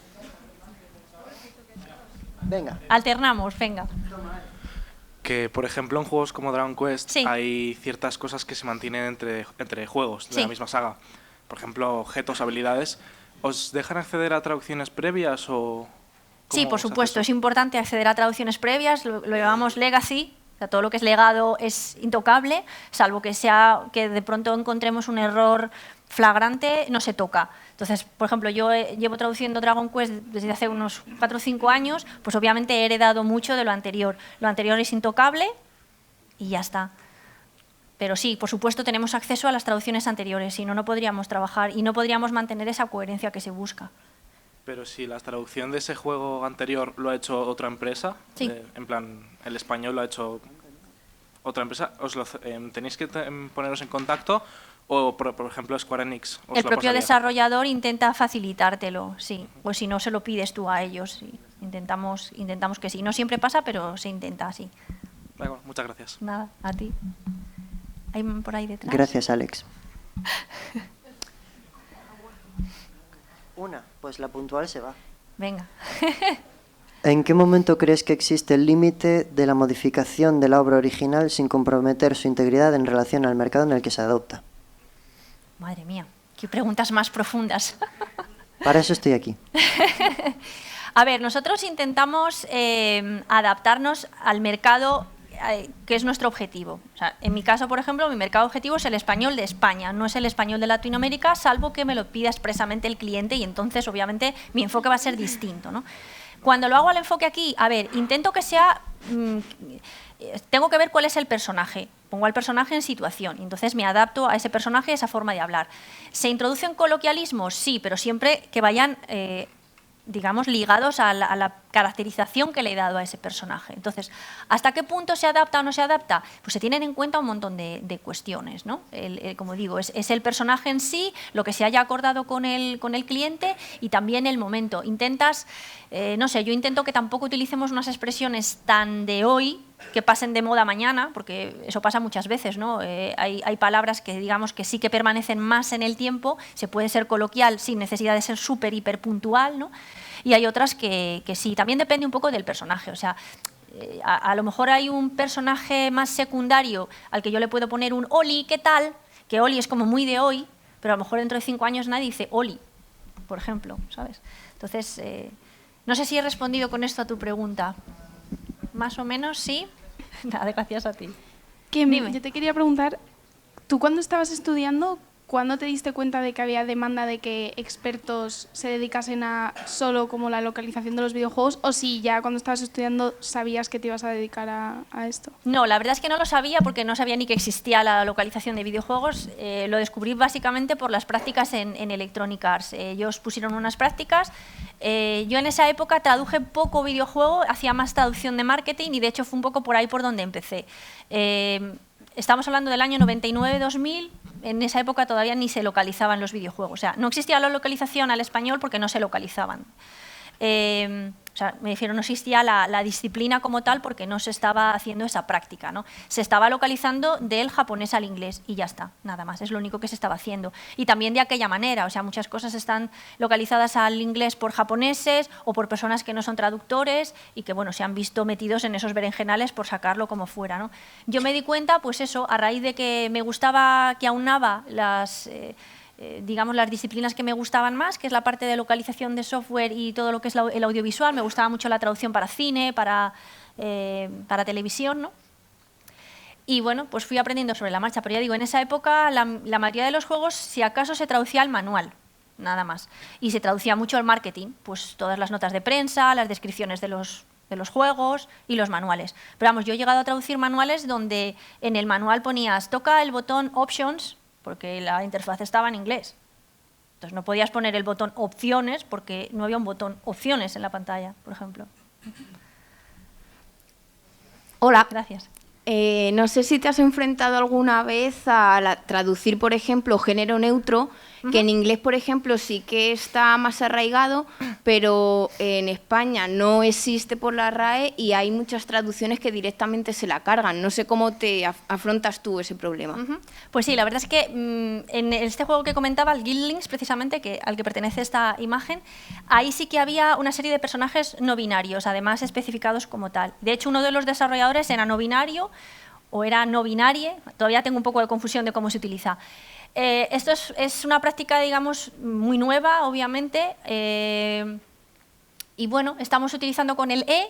Venga. Alternamos, venga. Que, por ejemplo, en juegos como Dragon Quest Sí. hay ciertas cosas que se mantienen entre juegos de Sí. la misma saga. Por ejemplo, objetos, habilidades. ¿Os dejan acceder a traducciones previas o...? Sí, por se hace supuesto, es eso? importante acceder a traducciones previas, lo llamamos legacy, o sea, todo lo que es legado es intocable, salvo que de pronto encontremos un error flagrante, no se toca. Entonces, por ejemplo, yo llevo traduciendo Dragon Quest desde hace unos 4 o 5 años, pues obviamente he heredado mucho de lo anterior. Lo anterior es intocable y ya está. Pero sí, por supuesto, tenemos acceso a las traducciones anteriores, si no, no podríamos trabajar y no podríamos mantener esa coherencia que se busca. Pero si la traducción de ese juego anterior lo ha hecho otra empresa, Sí. En plan, el español lo ha hecho otra empresa, ¿tenéis que poneros en contacto o, por ejemplo, Square Enix? ¿Os El lo propio pasaría? desarrollador intenta facilitártelo, sí. Pues si no, se lo pides tú a ellos. Sí. Intentamos que sí. No siempre pasa, pero se intenta, sí. De acuerdo, muchas gracias. Nada, a ti. ¿Hay por ahí detrás? Gracias, Alex. Pues la puntual se va. Venga. ¿En qué momento crees que existe el límite de la modificación de la obra original sin comprometer su integridad en relación al mercado en el que se adopta? Madre mía, qué preguntas más profundas. Para eso estoy aquí. A ver, nosotros intentamos adaptarnos al mercado que es nuestro objetivo. O sea, en mi caso, por ejemplo, mi mercado objetivo es el español de España, no es el español de Latinoamérica, salvo que me lo pida expresamente el cliente y entonces, obviamente, mi enfoque va a ser distinto, ¿no? Cuando lo hago al enfoque aquí, a ver, intento que sea... tengo que ver cuál es el personaje. Pongo al personaje en situación, y entonces me adapto a ese personaje, a esa forma de hablar. ¿Se introducen coloquialismos? Sí, pero siempre que vayan... digamos, ligados a la caracterización que le he dado a ese personaje. Entonces, ¿hasta qué punto se adapta o no se adapta? Pues se tienen en cuenta un montón de cuestiones, ¿no? Como digo, es el personaje en sí, lo que se haya acordado con el cliente y también el momento. Intentas, no sé, yo intento que tampoco utilicemos unas expresiones tan de hoy, que pasen de moda mañana, porque eso pasa muchas veces, ¿no? Hay palabras que digamos que sí que permanecen más en el tiempo, se puede ser coloquial sin necesidad de ser súper, hiper puntual, ¿no? Y hay otras que sí, también depende un poco del personaje, o sea, a lo mejor hay un personaje más secundario al que yo le puedo poner un Oli, ¿qué tal? Que Oli es como muy de hoy, pero a lo mejor dentro de 5 años nadie dice Oli, por ejemplo, ¿sabes? Entonces, no sé si he respondido con esto a tu pregunta. Más o menos, sí. Nada, gracias a ti. Dime. Yo te quería preguntar, ¿tú cuando estabas estudiando, cuándo te diste cuenta de que había demanda de que expertos se dedicasen a solo como la localización de los videojuegos? ¿O si ya cuando estabas estudiando sabías que te ibas a dedicar a esto? No, la verdad es que no lo sabía porque no sabía ni que existía la localización de videojuegos. Lo descubrí básicamente por las prácticas en Electronic Arts. Ellos pusieron unas prácticas. Yo en esa época traduje poco videojuego, hacía más traducción de marketing y de hecho fue un poco por ahí por donde empecé. Estamos hablando del año 99-2000, en esa época todavía ni se localizaban los videojuegos. O sea, no existía la localización al español porque no se localizaban. O sea, me refiero, no existía la disciplina como tal porque no se estaba haciendo esa práctica, ¿no? Se estaba localizando del japonés al inglés y ya está, nada más, es lo único que se estaba haciendo. Y también de aquella manera, o sea, muchas cosas están localizadas al inglés por japoneses o por personas que no son traductores y que, bueno, se han visto metidos en esos berenjenales por sacarlo como fuera, ¿no? Yo me di cuenta, pues eso, a raíz de que me gustaba, que aunaba digamos, las disciplinas que me gustaban más, que es la parte de localización de software y todo lo que es el audiovisual. Me gustaba mucho la traducción para cine, para televisión, ¿no? Y bueno, pues fui aprendiendo sobre la marcha. Pero ya digo, en esa época la mayoría de los juegos, si acaso, se traducía al manual, nada más. Y se traducía mucho al marketing, pues todas las notas de prensa, las descripciones de los juegos y los manuales. Pero vamos, yo he llegado a traducir manuales donde en el manual ponías, toca el botón Options, porque la interfaz estaba en inglés. Entonces no podías poner el botón opciones porque no había un botón opciones en la pantalla, por ejemplo. Hola. Gracias. No sé si te has enfrentado alguna vez a traducir, por ejemplo, género neutro, que en inglés, por ejemplo, sí que está más arraigado, pero en España no existe por la RAE y hay muchas traducciones que directamente se la cargan. No sé cómo te afrontas tú ese problema. Pues sí, la verdad es que en este juego que comentaba, el Guild Links, precisamente, al que pertenece esta imagen, ahí sí que había una serie de personajes no binarios, además especificados como tal. De hecho, uno de los desarrolladores era no binario o era no binarie, todavía tengo un poco de confusión de cómo se utiliza. Esto es una práctica, digamos, muy nueva, obviamente, y bueno, estamos utilizando con el E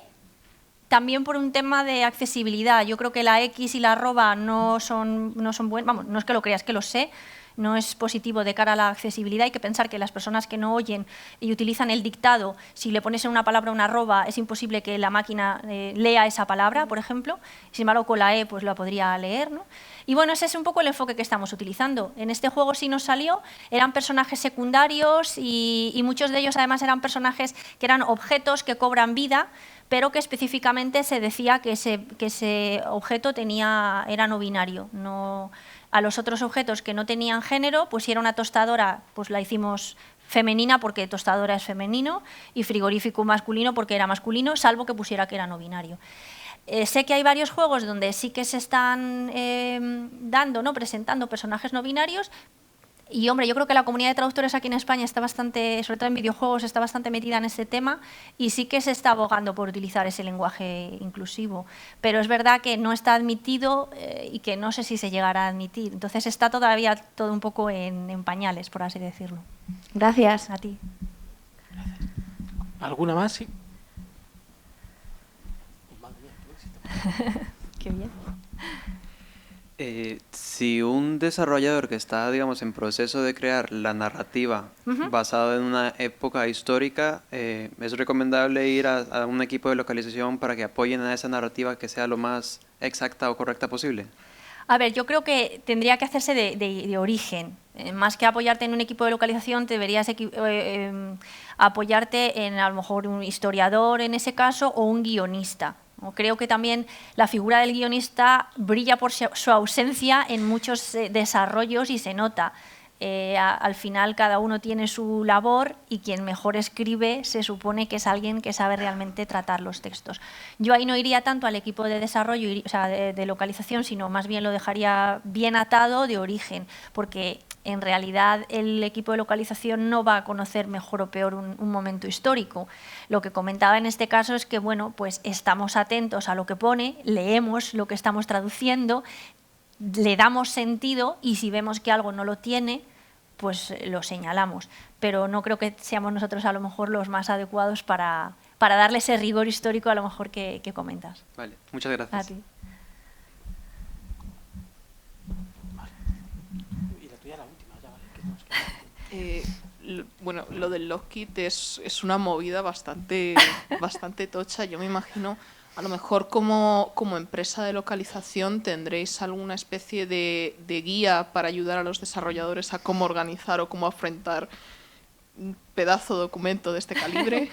también por un tema de accesibilidad. Yo creo que la X y la arroba no son buenas, vamos, no es que lo creas, que lo sé, no es positivo de cara a la accesibilidad. Hay que pensar que las personas que no oyen y utilizan el dictado, si le pones en una palabra una arroba, es imposible que la máquina lea esa palabra, por ejemplo. Sin embargo, con la E pues la podría leer, ¿no? Y bueno, ese es un poco el enfoque que estamos utilizando. En este juego sí nos salió, eran personajes secundarios y muchos de ellos además eran personajes que eran objetos que cobran vida, pero que específicamente se decía que ese objeto era no binario. No, a los otros objetos que no tenían género, pues si era una tostadora, pues la hicimos femenina porque tostadora es femenino y frigorífico masculino porque era masculino, salvo que pusiera que era no binario. Sé que hay varios juegos donde sí que se están presentando personajes no binarios. Y, hombre, yo creo que la comunidad de traductores aquí en España está bastante, sobre todo en videojuegos, está bastante metida en este tema y sí que se está abogando por utilizar ese lenguaje inclusivo. Pero es verdad que no está admitido y que no sé si se llegará a admitir. Entonces está todavía todo un poco en pañales, por así decirlo. Gracias. A ti. ¿Alguna más? Sí. Qué bien. Si un desarrollador que está, digamos, en proceso de crear la narrativa basada en una época histórica, ¿es recomendable ir a un equipo de localización para que apoyen a esa narrativa que sea lo más exacta o correcta posible? A ver, yo creo que tendría que hacerse de origen. Más que apoyarte en un equipo de localización, deberías apoyarte en a lo mejor un historiador en ese caso o un guionista. Creo que también la figura del guionista brilla por su ausencia en muchos desarrollos y se nota. Al final cada uno tiene su labor y quien mejor escribe se supone que es alguien que sabe realmente tratar los textos. Yo ahí no iría tanto al equipo de desarrollo, o sea, de localización, sino más bien lo dejaría bien atado de origen, porque en realidad el equipo de localización no va a conocer mejor o peor un momento histórico. Lo que comentaba en este caso es que, bueno, pues estamos atentos a lo que pone, leemos lo que estamos traduciendo, le damos sentido y si vemos que algo no lo tiene, pues lo señalamos. Pero no creo que seamos nosotros a lo mejor los más adecuados para darle ese rigor histórico a lo mejor que comentas. Vale, muchas gracias. A ti. Bueno, lo del Logkit es una movida bastante tocha. Yo me imagino, a lo mejor como empresa de localización tendréis alguna especie de guía para ayudar a los desarrolladores a cómo organizar o cómo afrontar un pedazo de documento de este calibre.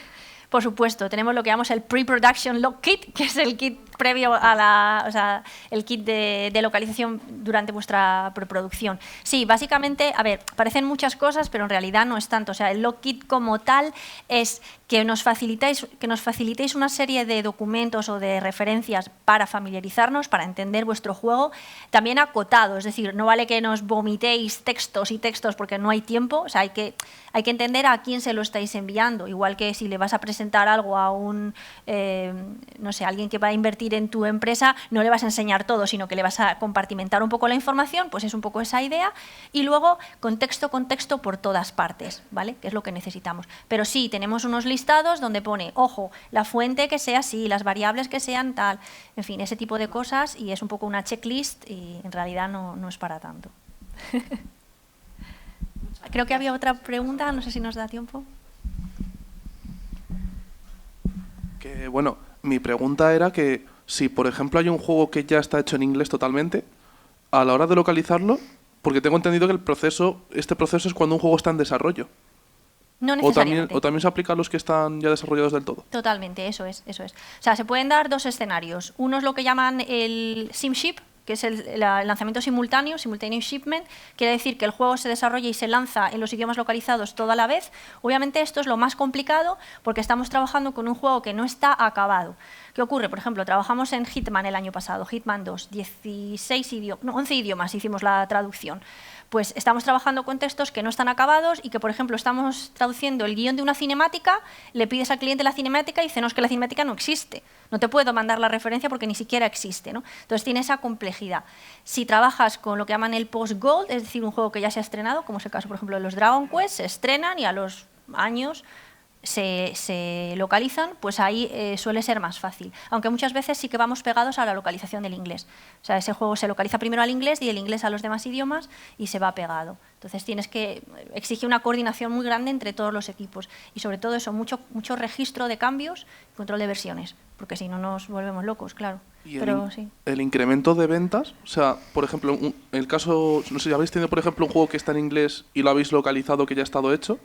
Por supuesto, tenemos lo que llamamos el Pre-Production Log Kit, que es el kit previo a o sea, el kit de localización durante vuestra preproducción. Sí, básicamente, a ver, parecen muchas cosas, pero en realidad no es tanto. O sea, el Log Kit como tal es que nos facilitéis una serie de documentos o de referencias para familiarizarnos, para entender vuestro juego, también acotado, es decir, no vale que nos vomitéis textos y textos porque no hay tiempo, o sea, hay que entender a quién se lo estáis enviando, igual que si le vas a presentar algo a un, no sé, alguien que va a invertir en tu empresa, no le vas a enseñar todo, sino que le vas a compartimentar un poco la información, pues es un poco esa idea, y luego contexto por todas partes, ¿vale? Que es lo que necesitamos. Pero sí, tenemos unos listados donde pone, ojo, la fuente que sea así, las variables que sean tal, en fin, ese tipo de cosas, y es un poco una checklist y en realidad no es para tanto. Creo que había otra pregunta, no sé si nos da tiempo. Que, bueno, mi pregunta era que si, por ejemplo, hay un juego que ya está hecho en inglés totalmente, a la hora de localizarlo, porque tengo entendido que este proceso es cuando un juego está en desarrollo. No necesariamente. O también se aplica a los que están ya desarrollados del todo. Totalmente, eso es. O sea, se pueden dar dos escenarios. Uno es lo que llaman el SimShip, que es el lanzamiento simultáneo, Simultaneous Shipment, quiere decir que el juego se desarrolla y se lanza en los idiomas localizados todo a la vez. Obviamente esto es lo más complicado porque estamos trabajando con un juego que no está acabado. ¿Qué ocurre? Por ejemplo, trabajamos en Hitman el año pasado, Hitman 2, 11 idiomas hicimos la traducción. Pues estamos trabajando con textos que no están acabados y que, por ejemplo, estamos traduciendo el guión de una cinemática, le pides al cliente la cinemática y dice, no, es que la cinemática no existe. No te puedo mandar la referencia porque ni siquiera existe, ¿no? Entonces tiene esa complejidad. Si trabajas con lo que llaman el post-gold, es decir, un juego que ya se ha estrenado, como es el caso, por ejemplo, de los Dragon Quest, se estrenan y a los años se localizan, pues ahí suele ser más fácil. Aunque muchas veces sí que vamos pegados a la localización del inglés. O sea, ese juego se localiza primero al inglés y el inglés a los demás idiomas y se va pegado. Entonces exige una coordinación muy grande entre todos los equipos y sobre todo eso, mucho registro de cambios y control de versiones, porque si no nos volvemos locos, claro. ¿Y sí. el incremento de ventas? O sea, por ejemplo, el caso, no sé si habéis tenido, por ejemplo, un juego que está en inglés y lo habéis localizado que ya ha estado hecho.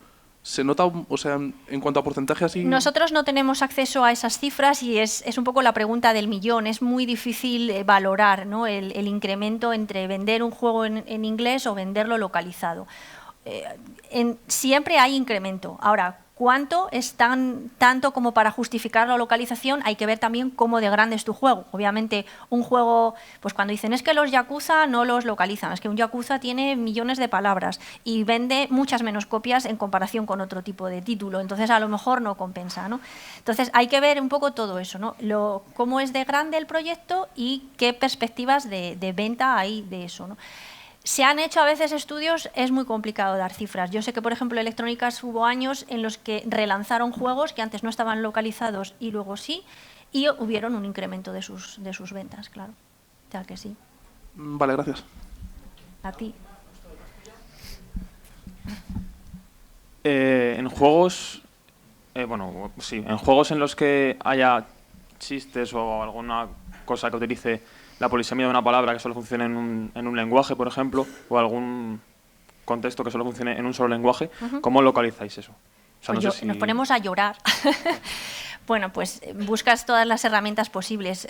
¿Se nota, o sea, en cuanto a porcentaje así? Nosotros no tenemos acceso a esas cifras y es un poco la pregunta del millón. Es muy difícil valorar, ¿no?, el incremento entre vender un juego en inglés o venderlo localizado. Siempre hay incremento. Ahora, ¿Cuánto es tanto como para justificar la localización? Hay que ver también cómo de grande es tu juego. Obviamente, un juego, pues cuando dicen es que los Yakuza no los localizan, es que un Yakuza tiene millones de palabras y vende muchas menos copias en comparación con otro tipo de título, entonces a lo mejor no compensa, ¿no? Entonces hay que ver un poco todo eso, ¿no? Cómo es de grande el proyecto y qué perspectivas de venta hay de eso, ¿no? Se han hecho a veces estudios, es muy complicado dar cifras. Yo sé que, por ejemplo, Electronic Arts hubo años en los que relanzaron juegos que antes no estaban localizados y luego sí, y hubieron un incremento de sus ventas, claro. O sea que sí. Vale, gracias. A ti. En juegos, en juegos en los que haya chistes o alguna cosa que utilice la polisemia de una palabra que solo funcione en un lenguaje, por ejemplo, o algún contexto que solo funcione en un solo lenguaje, ¿cómo localizáis eso? O sea, no sé si... Nos ponemos a llorar. Bueno, pues buscas todas las herramientas posibles.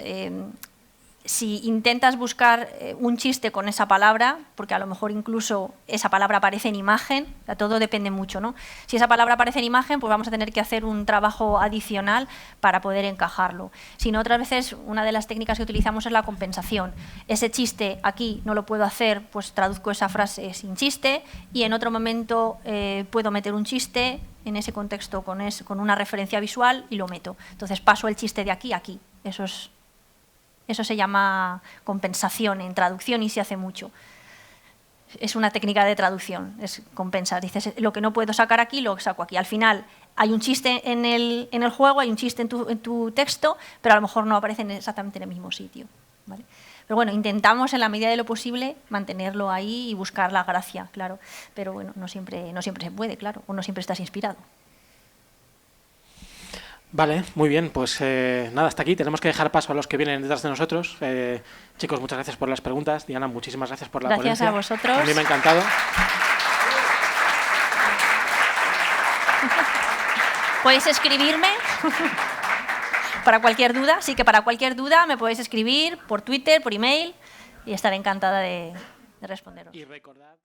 Si intentas buscar un chiste con esa palabra, porque a lo mejor incluso esa palabra aparece en imagen, todo depende mucho, ¿no? Si esa palabra aparece en imagen, pues vamos a tener que hacer un trabajo adicional para poder encajarlo. Si no, otras veces una de las técnicas que utilizamos es la compensación. Ese chiste aquí no lo puedo hacer, pues traduzco esa frase sin chiste y en otro momento puedo meter un chiste en ese contexto con una referencia visual y lo meto. Entonces paso el chiste de aquí a aquí. Eso se llama compensación en traducción y se hace mucho. Es una técnica de traducción, es compensar. Dices, lo que no puedo sacar aquí, lo saco aquí. Al final hay un chiste en el juego, hay un chiste en tu texto, pero a lo mejor no aparecen exactamente en el mismo sitio, ¿vale? Pero bueno, intentamos en la medida de lo posible mantenerlo ahí y buscar la gracia, claro. Pero bueno, no siempre se puede, claro, o no siempre estás inspirado. Vale, muy bien, pues nada, hasta aquí. Tenemos que dejar paso a los que vienen detrás de nosotros. Chicos, muchas gracias por las preguntas. Diana, muchísimas gracias por la ponencia. Gracias a vosotros. A mí me ha encantado. Podéis escribirme para cualquier duda. Sí que para cualquier duda me podéis escribir por Twitter, por email y estaré encantada de responderos. Y recordad...